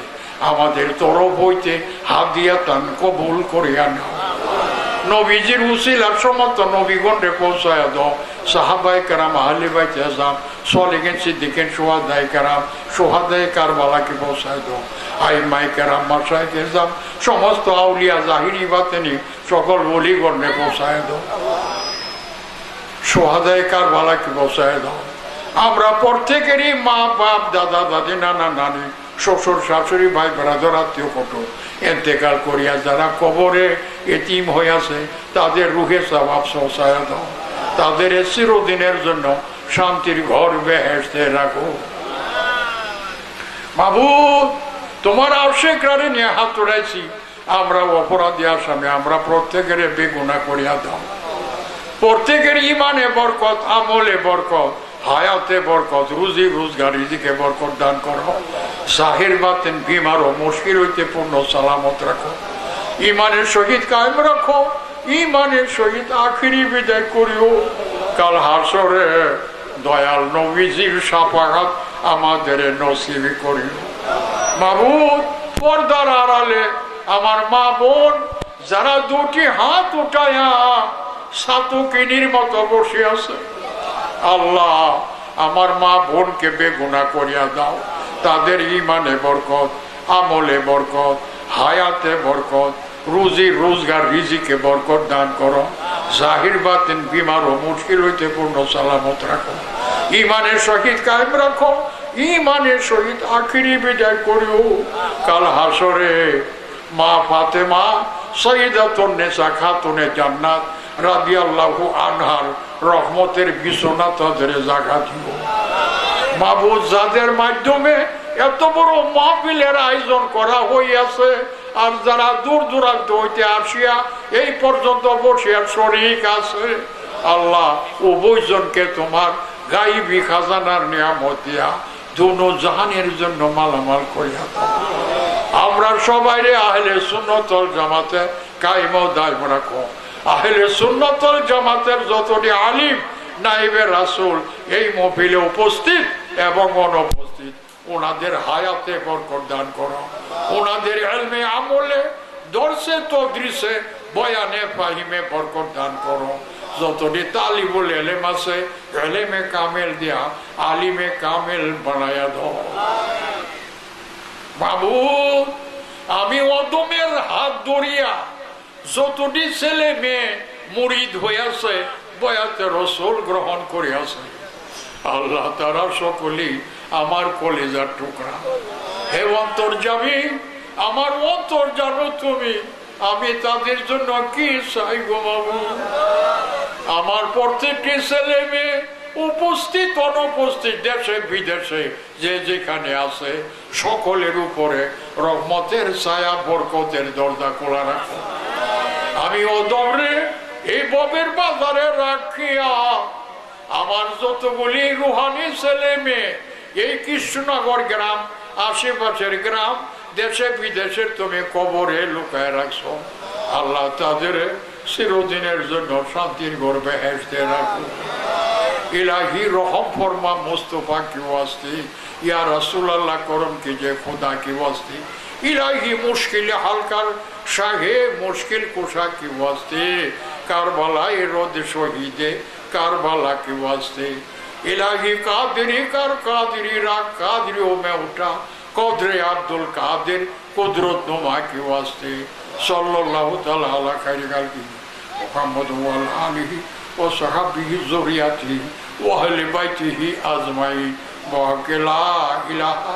আমাদের তরফ হইতে হাদিয়াতান কবুল করিয়া নাও নবীজির উসিলার সমস্ত নবীগণে পৌঁছায়া দাও সাহাবায়ে কেরাম আহলে বাইত আযম সলিহিন সিদ্দিকিন শুহাদায়ে কেরাম শুহাদায়ে কারবালাকে পৌঁছায়া দাও আইমায়ে কেরাম মাশায়েখে আযম সমস্ত আউলিয়া জাহিরি বাতিনি সকল ওলিগণে পৌঁছায়া দাও শুহাদায়ে কারবালাকে পৌঁছায়া দাও আমরা প্রত্যেকেরই মা বাপ দাদা দাদি নানা নানি শ্বশুর শাশুড়ি ভাই ব্রাদার আত্মীয় কত ইন্তেকাল করিয়া যারা কবরে এতিম হইয়াছে তাদের রুহে সওয়াব পৌঁছায়া দাও তাদের চিরদিনের জন্য শান্তির ঘর বেহেশতে রাখো মাবুদ তোমার আশিকরারে নিয়ে হাত তোলাইছি আমরা অপরাধী আসামে আমরা প্রত্যেকের বেগুনাহ করিয়া দাও প্রত্যেকের ইমানে বরকত আমলে বরকত হায়াতে বরকত রুজি রোজগার রিজিকে বরকত দান করো জাহির বাতিন বিমার ও মুশকিল হইতে পূর্ণ সালামত রাখো ইমানের সহিত কায়েম রাখো ইমানের সহিত আখিরি বিদায় করিও। কাল হাসরে দয়াল নবীজির শাফাআত আমাদের নসিব করিও। মাবুদ, পর্দার আড়ালে আমার মা বোন যারা দুটি হাত উঠায়া সাতুকিনীর মতো বসে আছে, আল্লাহ আমার মা বোনকে বেগুনা করিয়া দাও। তাদের ইমানে বরকত, আমলে বরকত, হায়াতে বরকত, রুজি রোজগার রিজিকে বরকত দান করো। জাহির বাতিন বিমার ও মুশকিল হইতে পূর্ণ সালামত রাখো। ইমানের সহিত কায়েম রাখো। ইমানের সহিত আখিরি বিদায় করিও। কাল হাসরে মা ফাতেমা সাইয়্যিদাতুন নিসা খাতুনে জান্নাত রাদিয়াল্লাহু আনহার রহমতের বিছানা তাদের জায়গা দিও। মাবুদ, যাদের মাধ্যমে এত বড় মাহফিলের আয়োজন করা হইয়াছে, আর যারা দূর দূরান্ত হইতে আসিয়া এই পর্যন্ত বসিয়া শরীক আছে, আল্লাহ উভয়জনকে তোমার গাইবী খাজানার নিয়ামত দিয়া দুনো জাহানের জন্য মালামাল করিয়া দাও। আমরা সবাই আহলে সুন্নতুল জামাতে কায়েম ও দায়েম রাখো। আহলে সুন্নতুল জামাতের যতটি আলিম নাইবে রাসূল এই মাহফিলে উপস্থিত এবং অনুপস্থিত, ওনাদের হায়াতে বরকত দান করো। ওনাদের ইলমে আমলে দর্শে তদরিসে বয়ানে ফাহিমে বরকত দান করো। যতটি তালিবুল ইলম আছে ইলমে কামেল দিয়া আলিমে কামেল বানায়া দাও। মাবুদ, আমি অদমের হাত ধরিয়া যতটি ছেলে মেয়ে মুরিদ হইয়াছে বয়াতে রসুল গ্রহণ করিয়াছে, আল্লাহ তারা সকলেই আমার কলিজার টুকরা। হে অন্তর্যামী, আমার অন্তর জানো তুমি, আমি তাদের জন্য কি চাই গো মাবুদ। আমার প্রত্যেকটি ছেলে মেয়ে উপস্থিত অনুপস্থিত দেশে বিদেশে যে যেখানে আছে সকলের উপরে রহমতের ছায়া বরকতের দরজা খোলা রাখো। আমি ওদমরে এই ববের বাজারে রাখিয়া আমার যতগুলি রুহানি ছেলে মেয়ে এই কৃষ্ণনগর গ্রাম আশেপাশের গ্রাম দেশে বিদেশের তুমি কবরে লুকায় রাখছো, আল্লাহ তাদের চিরদিনের জন্য শান্তির ঘর বেহেশতে রাখো। इलाही रहम फरमा मुस्तफा की वास्ते, या रसूल अल्लाह करम कीजिए खुदा की वास्ते। इलाही मुश्किल हल कर शाहे मुश्किल कुशा की वास्ते, कारबला रोद शहीदे कारबला की वास्ते। इलाही कादरी कर कादरी राग कादरियों में उठा कौदरे अब्दुल कादिर कुदरत नुमा की वास्ते। सल्लल्लाहु तआला अला खैरिल खल्क़ि मुहम्मद व आलिहि व सहाबिहि ज़ुर्रियतिहि व अहले बैतिहि अजमाइन। ला इलाहा